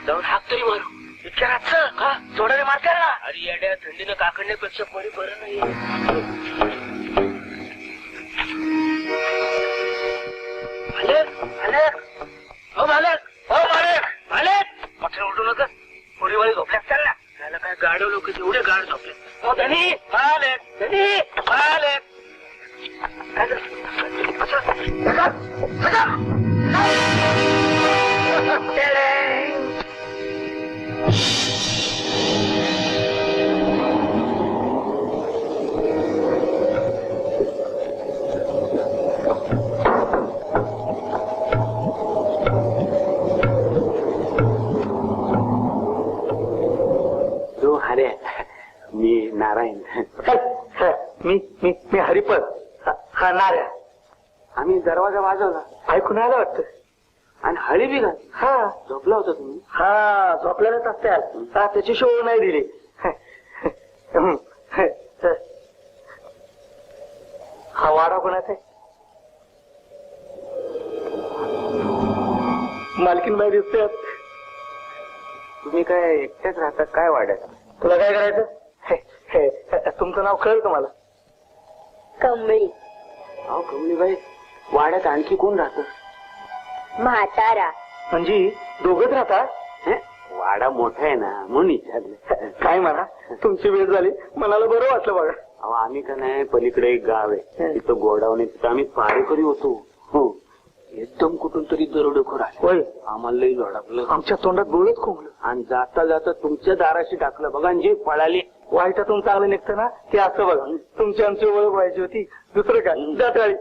जाऊन हाक तरी मारू विचाराचं जोडाने मारते ना अरे येड्या थंडीनं काकडण्यापेक्षा बरी बरं नाही पठण उलटू नका थोडी वेळी झोपल्यात चालल्या त्याला काय गाडव लोक एवढे गाड झोपले धनी मी नारायण मी हरिपद हा नाऱ्या आम्ही दरवाजा वाजवला ऐकून आलं वाटतं आणि हळी बी घाल हा झोपला होता तुम्ही हा झोपल्यालाच असत्याल हा त्याची शोध नाही दिली हा वाडा कोणाचा आहे मालकीन बाई दिसते तुम्ही काय एकट्याच राहतात काय वाड्यात तुला काय करायचं तुमचं नाव कळलं का मला कमळी अहो कमलीबाई वाड्यात आणखी कोण राहत म्हातारा म्हणजे दोघच राहतात वाडा मोठा आहे ना म्हणून विचारलं काय म्हणा तुमची वेळ झाली मनाला बरं वाटलं बघा अहो आम्ही का नाही पलीकडे एक गाव आहे तिथं गोडावणे तिथं आम्ही पारेकरी होतो हो एकदम कुठून तरी दरोडेखोर आले होय आम्हाला लई झोडापलं आमच्या तोंडात गोळीच खोंगलं आणि जाता जाता तुमच्या दाराशी टाकलं बघा आणि जे पळाले वाईटातून चांगलं निघतं ना ते असं बघा तुमची आमची ओळख व्हायची होती दुसरं काय जाटाळी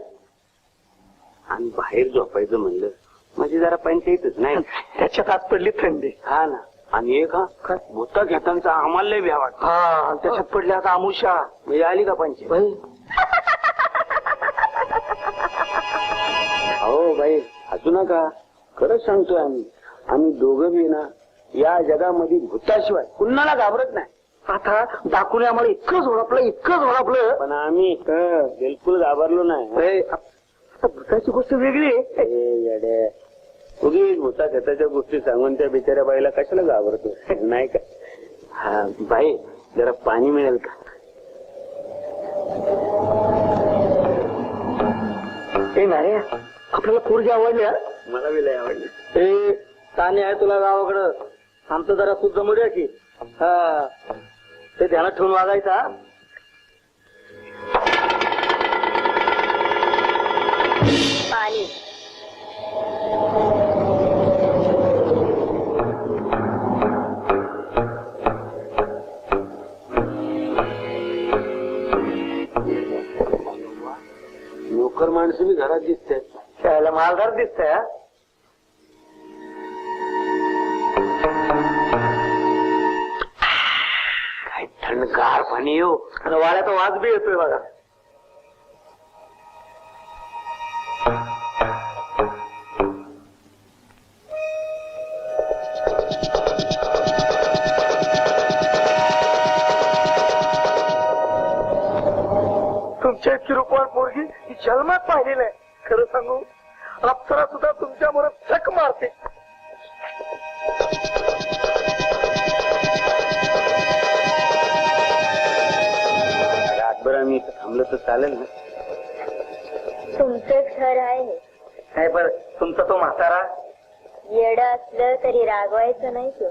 आणि बाहेर झोपायचं म्हणलं म्हणजे जरा पंचायतच नाही त्याच्यात आज पडली थंडी हा ना आणि एक हा भूता घेतांचा आम्हाला लय भ्या वाटत हा आणि त्याच्यात पडली आता आमुषा म्हणजे आली का पंचायत हो बाई हसू नका खरंच सांगतोय आम्ही दोघं बी ना या जगामध्ये भूताशिवाय कुणाला घाबरत नाही आता दाखवणे आम्हाला इतकं झोडापलं पण आम्ही बिलकुल घाबरलो नाही भूताची गोष्ट वेगळी आहे उगीच भूता घेताच्या गोष्टी सांगून त्या बिचाऱ्या बाईला कशाला घाबरतो नाही का हा बाई जरा पाणी मिळेल का ते नाही आपल्याला पोरगी आवडली मला बी लय आवडली ते ताणी आहे तुला गावाकडं आमचं जरा तू जमूया की हा ते ध्यानात ठेवून वागायचा पाणी नोकर माणसं बी घरात दिसतात त्याला मालदार दिसतंय काय थंडगार पाणी येऊ आणि वाड्याचा वाज बी येतोय बघा तुमच्या इतकी रूपवान पोरगी ही जन्मात पाहिली नाही खरं सांगू अप्सरा सुद्धा तुमच्यामुळे झक मारते इथं थांबलं तर चालेल ना? तुमचंच घर आहे. काय बर तुमचा तो म्हातारा येडं असलं तरी रागवायचं नाही तो.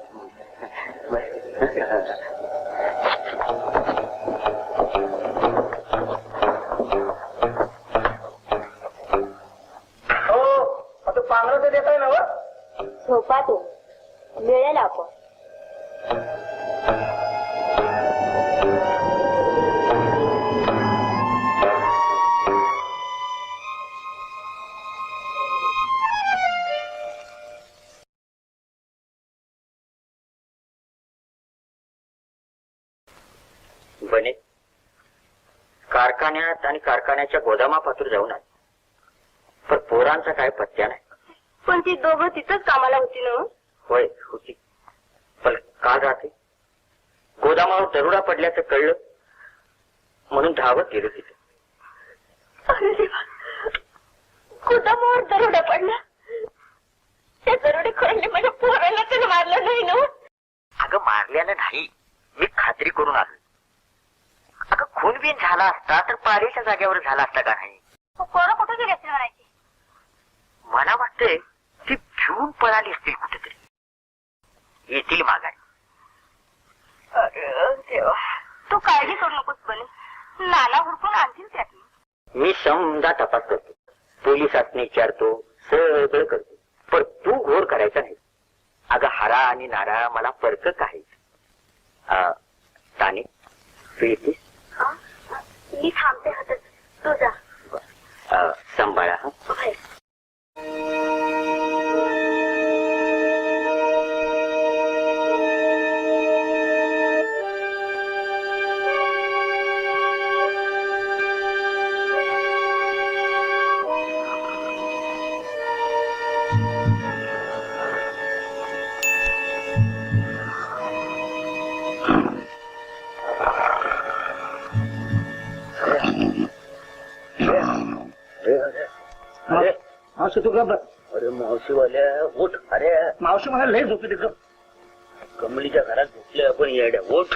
हो आता पांघरं तर देताय ना व? झोपा तू, मिळेल आपण. बने कारखान्यात आणि कारखान्याच्या गोदामापासून जाऊन आले, पण पोरांचा काय पत्त्या नाही. पण ती दोघं तिथंच कामाला होती ना. होय होती, पण काल रात्री गोदामावर दरोडा पडल्याचं कळलं म्हणून धावत गेलो तिथे. अरे देवा, गोदामावर दरोडा पडला. त्या दरोडे खोडले माझ्या पोराला तर मारलं नाही ना. अगं मारल्यानं नाही, मी खात्री करून आलो. अगं खून बिन झाला असता तर पारेच्या जागेवर झाला असता का नाही? पोरं कुठे गेले असतील म्हणायची. मला वाटतंय ती भिवून पळाली असतील कुठेतरी, येतील मागाय. अरे देवा, तू काळजी करू नकोस बने, नाना हुडकून आणतील त्यातून. मी समजा तपास करतो, पोलिसांनी विचारतो, सगळं करतो, पण तू घोर करायचा नाही. अगं हारा आणि नारा मला फरक काही. ताने तू येतेस? मी थांबते हातात, तू जा. सांभाळा. बाय. मावशी तू गप. अरे मावशीवाल्या उठ. अरे मावशी मला लय झोपी तिथं. कमलीच्या घरात झोपले आपण येड्या. उठ.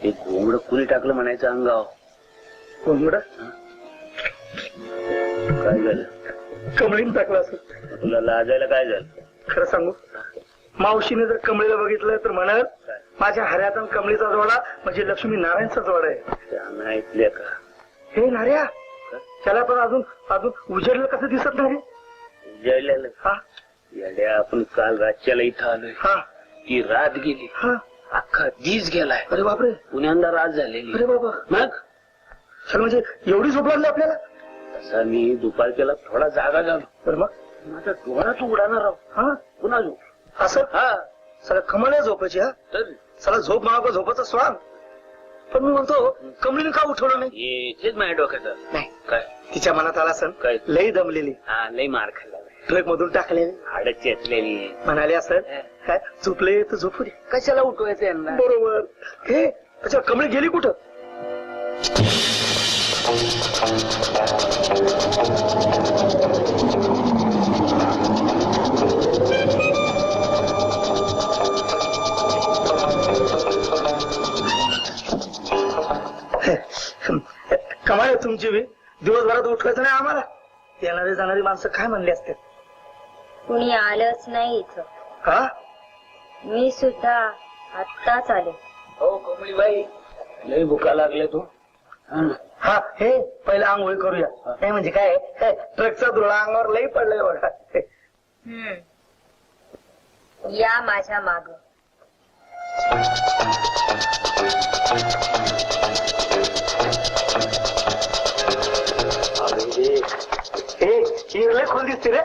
ते घोंगड कुणी टाकलं म्हणायचं अंगाव. कोंबड काय झालं? कमळीने टाकलं असं. तुला लाजायला काय झालं? खरं सांगू, मावशीने जर कमळीला बघितलं तर म्हणाल माझ्या हऱ्यात आणि कमळीचा जोडा म्हणजे लक्ष्मी नारायणचा जोडा आहे. त्यांना ऐकले का? हे नार्या, त्याला पण अजून अजून उजेडलं कसं दिसत नाही. जळलेलं हा येड्या, आपण काल रातच्याला इथं आलोय. हा ती रात गेली, हा. अख्खा दिस गेलाय. अरे बापरे, पुण्यांदा रात झालेली. अरे बाबा, मग चल म्हणजे एवढी झोप लागली आपल्याला. तसा मी दुपारच्याला थोडा जागा झालो. बरं मग माझा डोळाच उडाणार राव. हा पुन्हा झोप. असं हा सगळं कमळ झोपायची. हा तर चला झोप मागो झोपाचा स्वांग. पण मी म्हणतो कमळीने का उठवलं नाही. तेच माझ्या डोक्यात नाही. काय तिच्या मनात आला सण काय? लई दमलेली, हा लई मार खाल्ला, ट्रक मधून टाकले, हाड चेचलेली. म्हणाले असं काय झोपले तर झोपू दे. कशाला उठवायचं यांना? बरोबर. हे अच्छा कमळी गेली कुठं? कमाल आहे तुमची बी. दिवसभरात उठवायचं नाही आम्हाला. येणारी जाणारी माणसं काय म्हणले असते. कुणी आलंच नाही इथं. हा मी सुद्धा आत्ताच आले. हो कमळीबाई, लई भुका लागले तू. हा हे पहिलं आंघोळी करूया. हे म्हणजे काय ट्रकचा धुळा अंगावर लई पडलाय बघा. या माझ्या माग. हे लई खोल दिसते रे.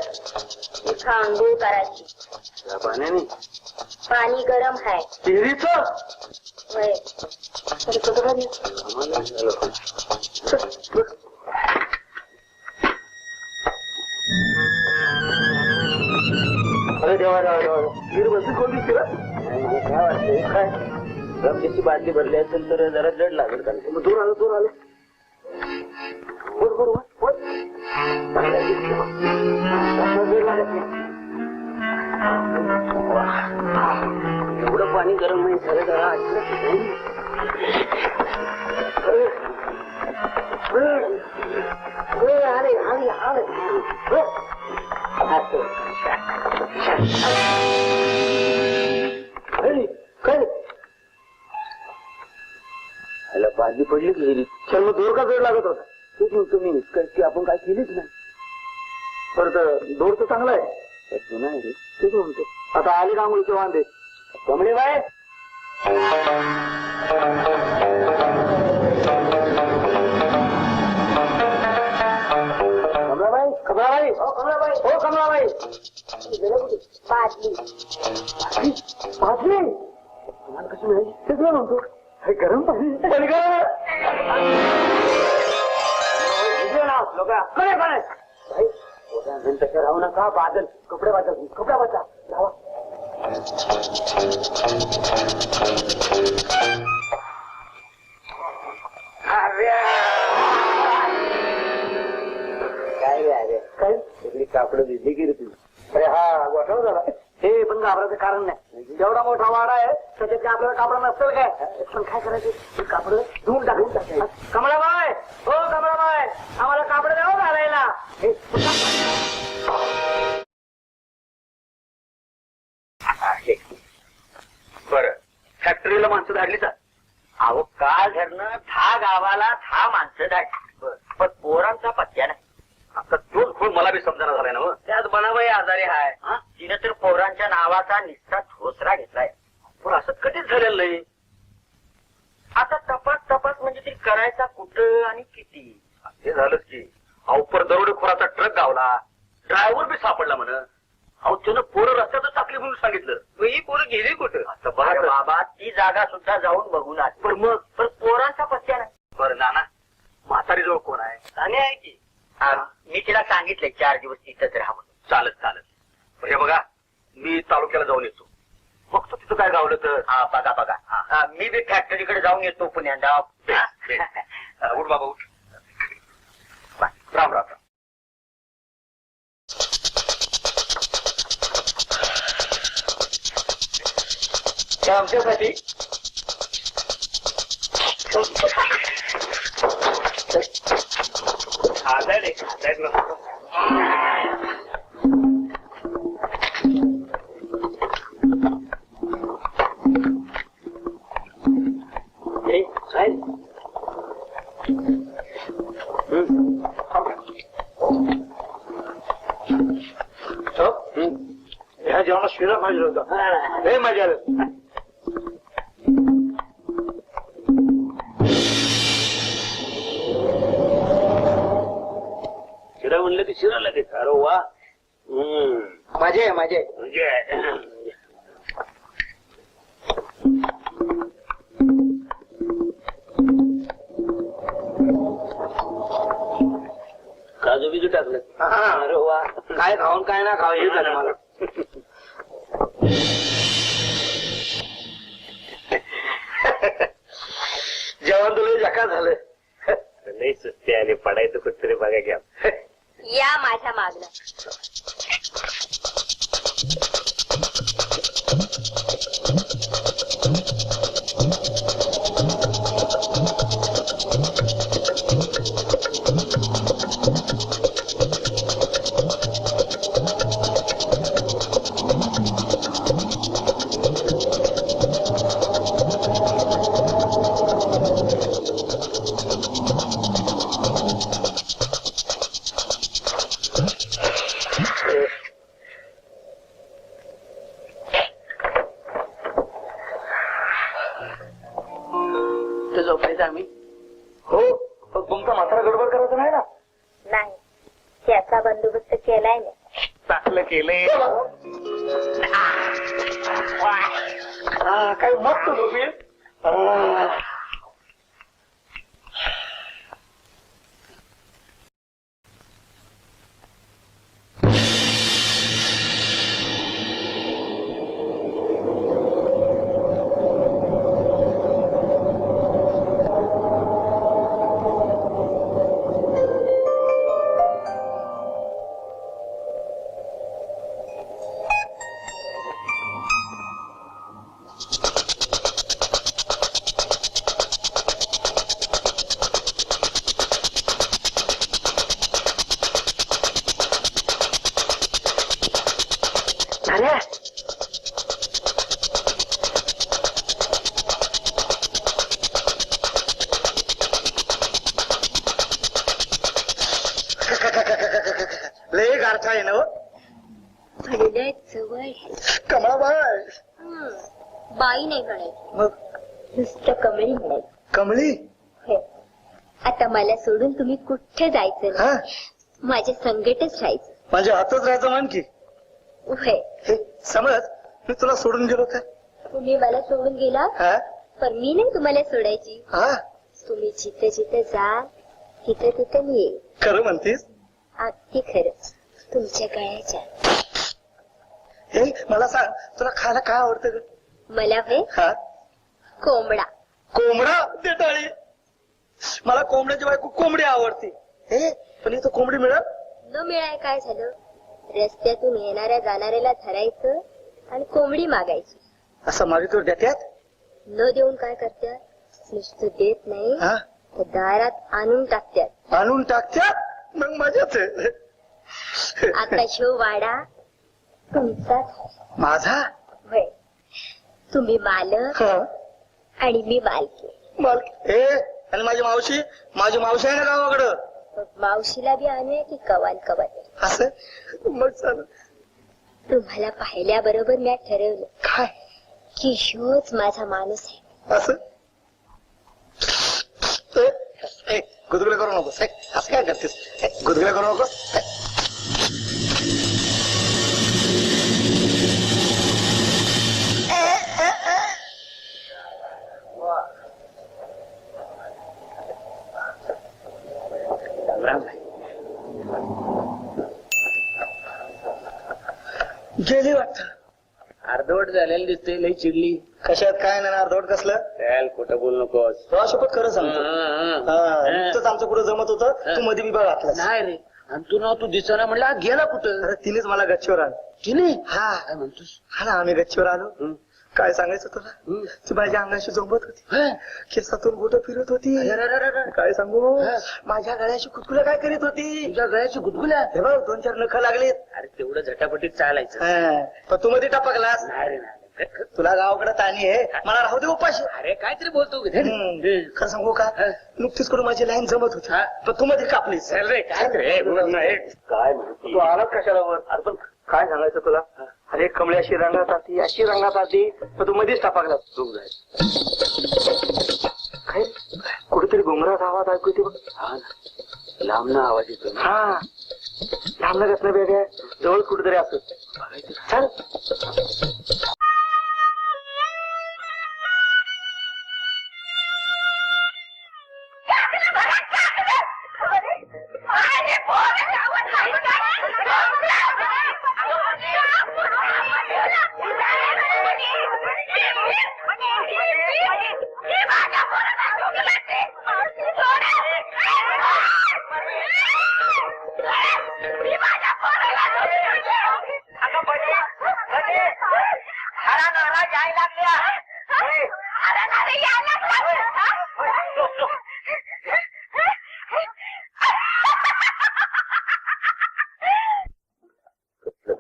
इथं आंघोळ करायची. पाण्याने पाणी गरम आहे. विहिरीच होय. तरी कुठं बघ. अरे देवा देवा देवा, विहीर बसली खोल दिसते रे. काय वाटतंय? काय रक्ताची बाटली भरली असेल तर जरा जड लागेल का? मग दूर आलं दूर आलं. वर वर वर वर. चांगलं दिसतं. असं वेळ लागत नाही. एवढं पाणी गरम नाही झालं जरा बाजी पडली की चल मग दोर का जोड लागत होता तेच म्हणतो मी की आपण काय केलीच नाही परत दोर तर चांगला आहे जुना आहे रे तेच म्हणतो आता आली रांगोळीचे वांदे कमळे बाय कमळाबाई हो कमळाबाई हो कमळाबाई बादली बादली तुम्हाला कशी मिळाली तेच मी म्हणतो हे गरम पाणी तशा राहू नका बादल कपडे वाचा कपडे वाचा राहा काय सगळी कापडं दिसली की रे तुझी अरे हा गोठा झाला हे पण घाबरायचं कारण नाही जेवढा मोठा वाडा आहे त्याच्यात आपल्याला कापड नसतं काय पण काय करायचं कापड धुवून टाकायचं कमळाबाई हो कमळाबाई आम्हाला कापड द्यावं घालायला बरं फॅक्टरीला माणसं धाडली का अहो काल धरणं 10 गावाला 10 माणसं धाडली पण पोरांचा पत्त्या नाही आता तोच खूप मला बी समजायला झालाय ना मग त्यात बनाबाई आजारी आहे तिने तर पोरांच्या नावाचा निस्ता ठोसरा घेतलाय पण असं कधीच झालेलं नाही आता तपास म्हणजे ते करायचा कुठं आणि किती हे झालंच की अवपर दरोडेखोराचा ट्रक गावला ड्रायव्हर बी सापडला म्हण अहो त्यानं पोरं रस्त्यातच टाकली म्हणून सांगितलं ही पोरं गेली कुठं आता अरे बाबा ती जागा सुद्धा जाऊन बघून आली पण मग पण पोरांचा पत्त्या नाही बरं नाना म्हातारी जवळ कोण आहे आणि आहे की मी तिला सांगितलंय 4 दिवस तिथंच राहा म्हणून चालत हे बघा मी तालुक्याला जाऊन येतो बघतो तिथं काय गावलं तर हा बघा मी बी फॅक्टरीकडे जाऊन येतो पुण्याला उठ बाबा उठ राम राम राम आमच्यासाठी ह्या जेवणाला शिरा पाहिजे होता लय मजा आलं शिरा म्हणलं की शिरा लगेच अरे वा माझे म्हणजे काजू बिजू टाकलं अरे वा काय खाऊन काय ना खाऊ हे झालं मला जेवण तुला जका झालं नाही सुट्टी आली पडायचं कुठतरी बघा घ्या या माझ्या मागणं झोपायचं आम्ही हो पण तुमचा म्हातारा गडबड करायचं नाही ना नाही त्याचा बंदोबस्त केलाय मी चांगलं केलंय काय मस्त झोपी आल्या लय गारठा आहे ना जवळ कमळाबाई बाई नाही म्हणायची मग नुसतं कमळी म्हणायची. कमळी आता मला सोडून तुम्ही कुठे जायचं हा नाही. माझ्या संगटच राहायचं. माझ्या हातच राहायचं मान की होय. हे समज मी तुला सोडून गेलो काय तुम्ही मला सोडून गेला हा पण मी नाही तुम्हाला सोडायची. हा तुम्ही जिथे जिथे जा तिथे तिथे मी येईल. खरं म्हणतीस अगदी खरं. तुमच्या गळ्याच्या हे मला सांग तुला खायला काय आवडतं ग मला होय हा कोंबडा. कोंबडा देटाळी मला कोंबड्याची बायको कोंबडी आवडते हे पण इथं कोंबडी मिळत न मिळाय काय झालं. रस्त्यातून येणाऱ्या जाणाऱ्याला धरायचं आणि कोंबडी मागायची. असं मागितलं देत्यात न देऊन काय करतात नुसतं देत नाही हा तर दारात आणून टाकतात. आणून टाकत्यात मग मजाच आहे आता शो वाडा तुमचाच माझा होय. तुम्ही मालक हा आणि मी मालकी. मालक हे आणि माझी मावशी आहे ना गावाकडं मग मावशीला बी आणूया की कवान कवा तरी. असं मग चालू तुम्हाला पाहिल्याबरोबर मी ठरवलं काय की ह्योच माझा माणूस आहे. असं गुदगुल्या करू नकोस हे, असं काय करतेस गुदगुल्या करू नकोस गेली वाटत अर्धवट झालेली दिसते लई चिडली. कशात काय नाही अर्धवट कसलं त्याला खोटं बोलू नकोस. तुला शपथ खरं सांगतो नुकतंच आमचं पुढे जमत होतं तू मध्ये विभाग घातला नाही रे आणि तू ना तू दिसना म्हणला गेला कुठं. अरे तिनेच मला गच्चीवर आलो तिने हा काय म्हणतोस. हा ना आम्ही गच्चीवर आलो काय सांगायचं तुला ती माझ्या अंगाशी झोंबत होती केसातून बोट फिरत होती काय सांगू माझ्या गळ्याची कुतकुल्या काय करीत होती. तुझ्या गळ्याची गुदगुल्या. हे बघ 2-4 नख लागलेत. अरे तेवढं झटापटीत चालायचं. पण तू मध्ये टपकलास नाही रे नाही. तुला गावाकडे ताणी आहे मला राहू दे उपाशी. अरे काहीतरी बोलतो खरं सांगू का नुकतीच करून माझी लाईन जमत होती पण तू मध्ये कापलीस. रे काय काय तू आलाच कशाला वर अरे पण काय सांगायचं तुला अरे कमळी अशी रंगात आली पण तू मध्येच टपकला. चूक झाली. काय कुठेतरी घुमराचा आवाज ऐकू येते बघ. हा ना लांब ना आवाज येतो. हा लांब लगत नाही वेगळ्या जवळ कुठेतरी असत चल.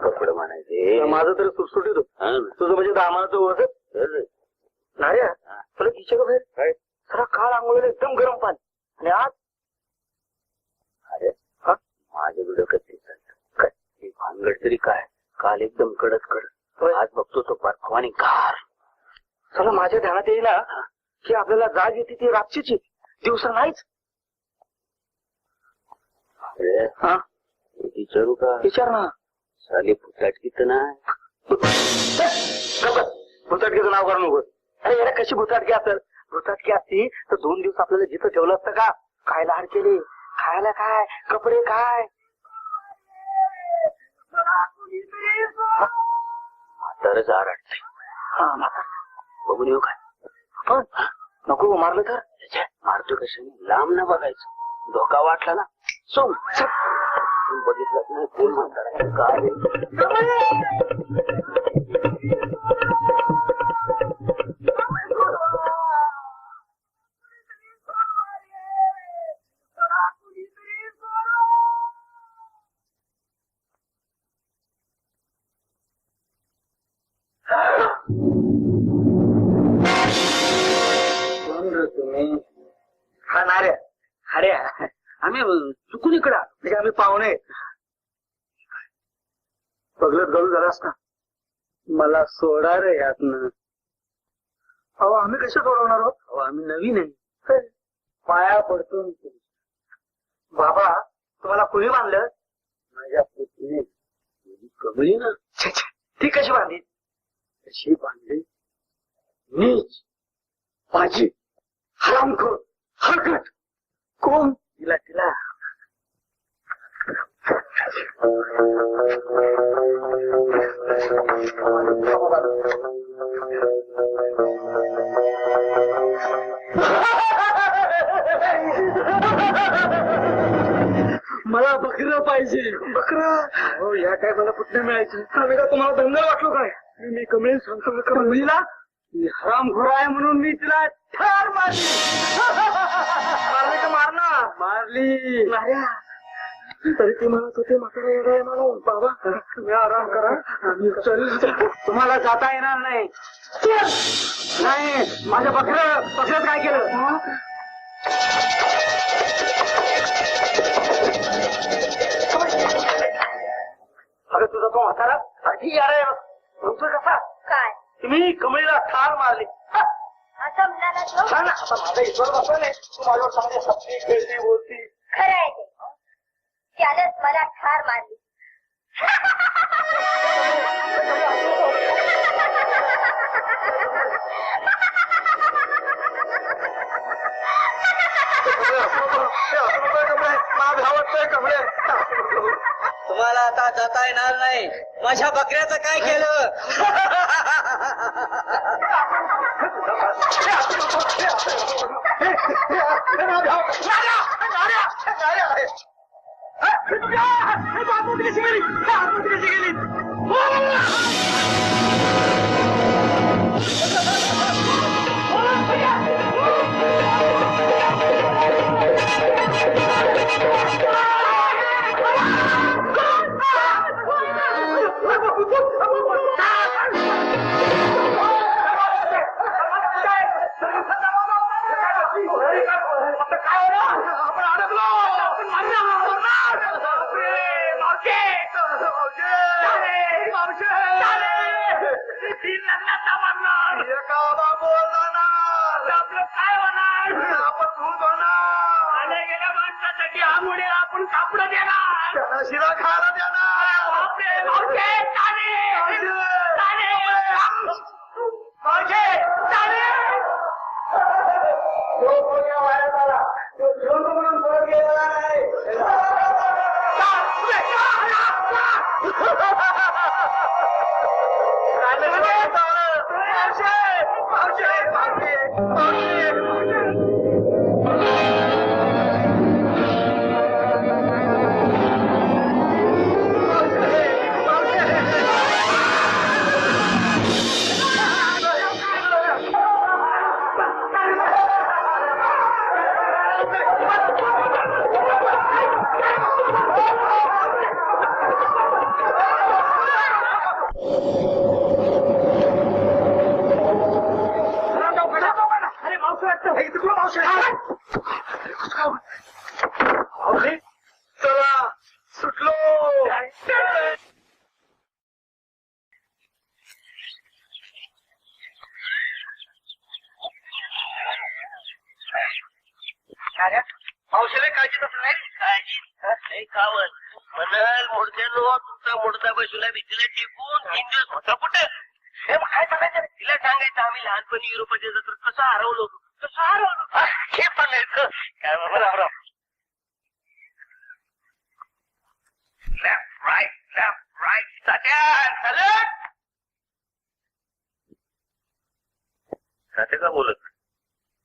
कपडे म्हणायचे माझं तरी सुटसुटीत तुझं म्हणजे दामाचं ओळख नाही तुला तिच्या का बाहेर सरा काळ आंघोळीला एकदम गरम पाणी आणि आज अरे माझ्या डोक्यात काय भानगड तरी काय काल एकदम कडक आज बघतो तो बर्फ आणि गार. चला माझ्या ध्यानात येईल की आपल्याला जाग येते ती रातचीच दिवसा नाहीच. अरे विचारू का विचार ना साली फुटाटकीच नाही. भुताटकीचं नाव करू नको. अरे याला कशी भुताटकी असेल. भुताटकी असती तर 2 दिवस आपल्याला जिथं ठेवलं असतं का. काय लहान केली खायला काय कपडे काय. म्हातारच आरडते. हा म्हातार बघून येऊ काय. पण नको मारलं तर मारतो कशाने लांब न बघायचं. धोका वाटला ना सोम बघितलं नाही कोण म्हणतात काय. अरे आम्ही चुकून इकडं आलो. म्हणजे आम्ही पाहुणे आहेत. पगलत गळू झालास ना, मला सोडा रे यातनं. अहो आम्ही कसे सोडवणार आहोत? अहो आम्ही नवीन आहे. पाया पडतो मी. बाबा तुम्हाला कुणी बांधलं? माझ्या पुतणी कमळी ना. ती कशी बांधली? कशी बांधली? नीच माझी हरामखोर हरकत कोण तिला तिला मला बकरं पाहिजे. बकरं? हो या काय मला कुठे मिळायची? आम्ही का तुम्हाला धंदा वाटलो काय? मी कमळी सांगतो कमळीला हरामखोर आहे म्हणून मी तिला ठार मारली. मारली का मारणार? मारली. तरी ती म्हणत होती म्हातारा येणार आहे म्हणून. बाबा तुम्ही आराम करा. तुम्हाला जाता येणार नाही. नाही माझ्या बकऱ्यात काय केलं? अरे तुझा तो म्हातारा अगदी यार म्हणतोय कसा काय तुम्ही कमळीला ठार मारली. असं म्हणाला तो? सांग ना आता माझा ईश्वर बसला नाही. तू माझ्यावर चांगली हसती खेळती बोलती. खरं आहे ते. त्यानंच मला ठार मारली. तुम्हाला आता जाता येणार नाही. माझ्या बकऱ्याचं काय केलं? आपलं काय होणार? आपण भूत होणार. आल्या गेल्या माणसासाठी हा मुळे आपण कापड देणार. त्याला शिरा खायला देणार. बापरे, मावशे, चाले, चाले, मावशे, चाले. जो कोण्या वाड्यात आला तो जिवंत म्हणून परत गेलेला नाही. चला सुटलो. औषधे काळजी तसं नाही. काळजी कावत म्हणाल मुडद्यानो तुमचा मुडदा बसूला भीतीला टिकून 3 दिवस होता कुठे? हे काय सांगायचं? तिला सांगायचं आम्ही लहानपणी युरोपाच्या जत्रेत कसं हरवलो होतो. कसं हरवलो हे सांगायचं. काय बाबा रामराव. लेफ्ट राईट सात्या सात्या का बोलत?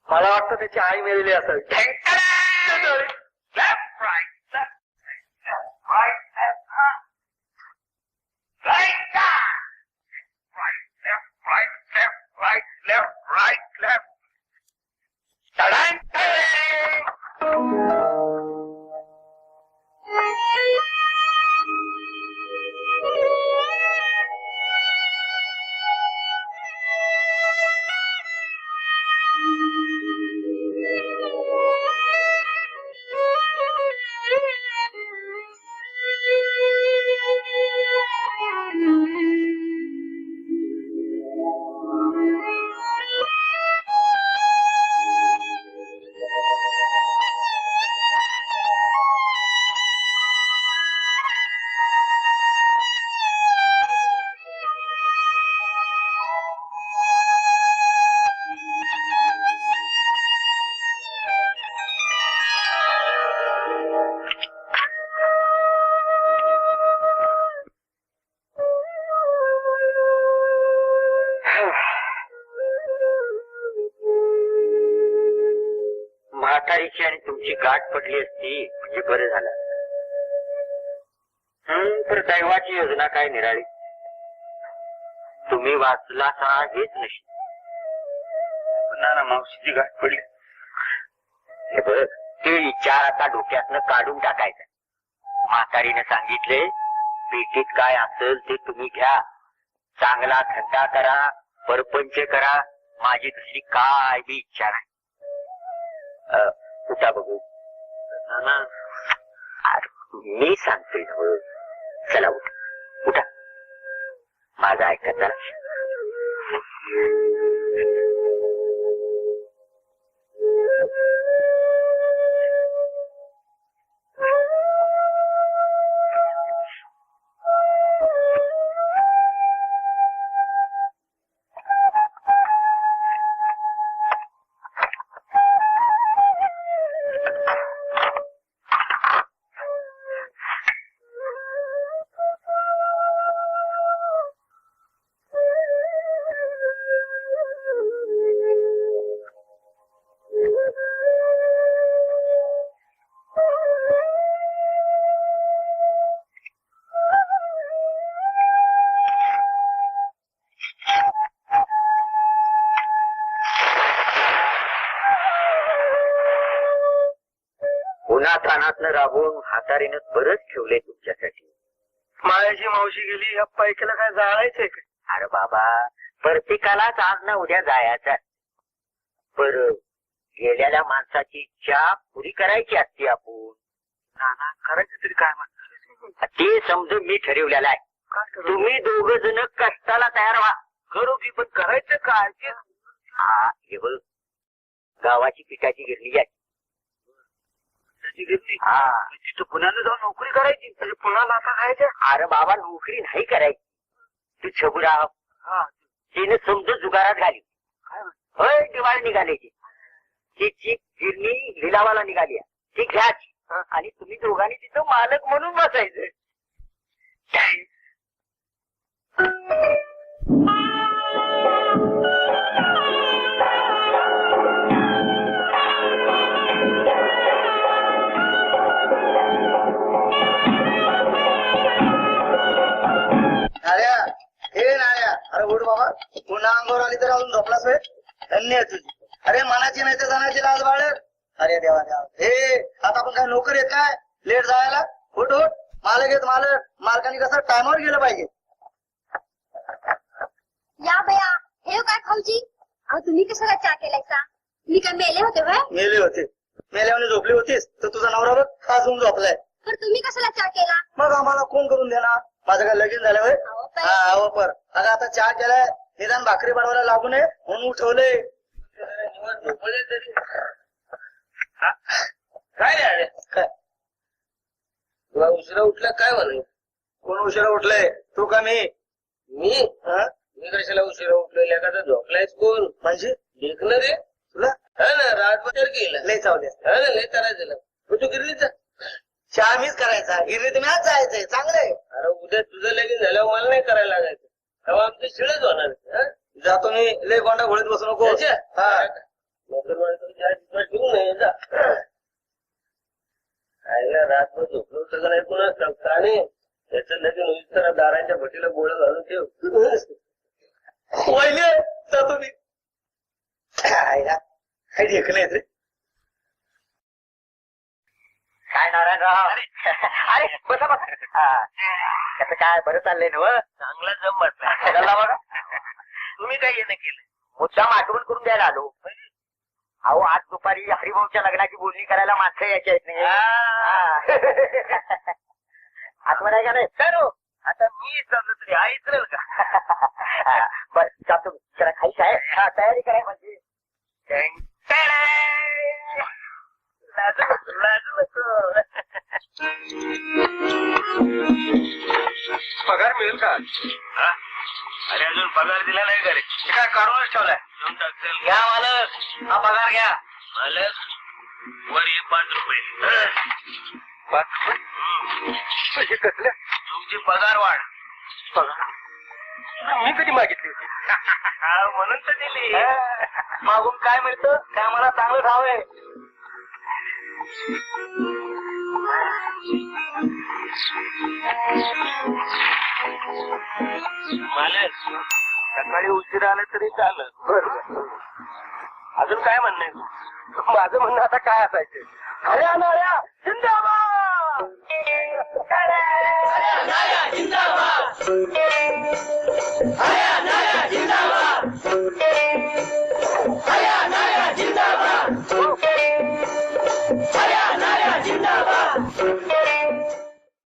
मला वाटतं त्याची आई मेलेली असेल. लेफ्ट राईट तुमची गाठ पडली असती म्हणजे बरं झालं. तर दैवाची योजना काय निराळी. तुम्ही वाचला का हेच नशीब. ना मावशीची गाठ पडली. हे बघ, ते विचार आता डोक्यातनं काढून टाकायचं. म्हातारीने सांगितले पेटीत काय असेल ते तुम्ही घ्या, चांगला धंदा करा, परपंच करा, माझी दुसरी काय बी इच्छा नाही. उठा बघू. मी सांगतोय ना. चला उठा उठा, माझं ऐका जरा. उन्हातानातनं राबून म्हातारीनं बरंच ठेवलंय तुमच्यासाठी. मायाची मावशी गेली, ह्या पैकीला काय जाळायचंय का? अरे बाबा, प्रत्येकालाच आज ना उद्या जायचं. बर, गेलेल्या माणसाची इच्छा पुरी करायची असते आपण. नाना करायचं तरी काय म्हणतात ते समजून मी ठरवलेलं आहे. तुम्ही दोघ जण कष्टाला तयार व्हा. करू की, पण करायचं काय? हा, हे बघ, गावाची पिठाची गिरणी आहे. त्याची गिरणी? हा, तिथं पुण्याला जाऊन नोकरी करायची. म्हणजे पुण्याला आता खायचं? अरे बाबा, नोकरी नाही करायची. तू छबुराव तिने समजून जुगारात घाली. होय, दिवाळी निघाल्याची. तिची गिरणी लिलावाला निघाली, ती घ्याची आणि तुम्ही दोघांनी तिथं मालक म्हणून बसायचं. नाऱ्या, हे नाऱ्या, अरे उठ बाबा. पुन्हा अंगावर आली तर अजून झोपलाच वेळ. धन्य आहे तुझी. अरे मनाची नाही तर जाण्याची लाज बाळ. अरे देवा देवा, हे आता आपण काय नोकर येत काय लेट जायला? उठ उठ, मालक येत मालक. मालकाने कसं टायमावर गेलं पाहिजे. या बया, हे काय खाऊची? अहो तुम्ही कशाला चहा केलायचा? मी काय मेले होते व्हय? मेले होते. मेल्याने झोपली होतीस तर तुझा नवरा बघ अजून झोपलाय. तर तुम्ही कशाला चहा केला? मग आम्हाला कोण करून देणार? माझं काय लगीन झालं होय? अहो बाई, हा हो, पर अगं आता चहा केलाय, निदान भाकरी बनवायला लागू नये म्हणून उठवले. काय रे? काय तुला उशिरा उठला काय म्हणे? कोण उशिरा उठलंय? तू का मी? मी हा? मी कशाला उशिरा उठलो? एखादा झोपलायस कोण? म्हणजे देखणं रे. तुला हा ना, रातभर गेला. लय चावले. हा ना, लय करायचं. तू गिरलीचा? चहा मीच करायचा, गिरणी तुम्ही आज जायचंय. चांगलंय. अरे उद्या तुझं लगीन झाल्यावर मला नाही करायला लागायचं, तेव्हा आमचं शिळच होणार. जातो मी. लय गोंडा घोळीत बसू नको. हा. ठेवू नये जा. आईला रातभर झोपलो सगळं ऐकूनच टाकतं आणि त्याचं लगीन होईल तर दाराच्या भटीला गोळं घालून ठेव. वहिले जातो मी. काही देखणं येत रे. काय नारायणराव? अरे बसा बसा. त्याचं काय बरं चाललंय ना? चांगला जम म्हटला बघा, तुम्ही काय येणं केलं? मुद्दाम आठवण करून द्यायला आलो. अहो, आज दुपारी हरिभाऊच्या लग्नाची बोलणी करायला माणसं यायची आहेत नाही. आठवण आहे का नाही? सर आता मी चाललो तरी आईच राहील का? बर जातो. जरा खायचं आहे, तयारी कराय म्हणजे. पगार मिळेल का? अरे अजून पगार दिला नाही का रे? काय काढूनच ठेवलाय. घेऊन टाकतील. घ्या मालक, हा पगार घ्या. मालक वर ये 5 रुपये. 5 रुपये पैसे कसले? तुमची पगार वाढ. पगार मी कधी मागितली होती? म्हणून तर दिली. मागून काय मिळतं? काय मला चांगलं ठाव आहे. मालक सकाळी उशिरा आलं तरी चालेल. बरोबर. अजून काय म्हणणं आहे? माझं म्हणणं आता काय असायचं? हऱ्या नाऱ्या जिंदाबाद. हऱ्या नाऱ्या जिंदाबाद. हऱ्या नाऱ्या जिंदाबाद. हऱ्या नाऱ्या जिंदाबाद. हऱ्या नाऱ्या जिंदाबाद.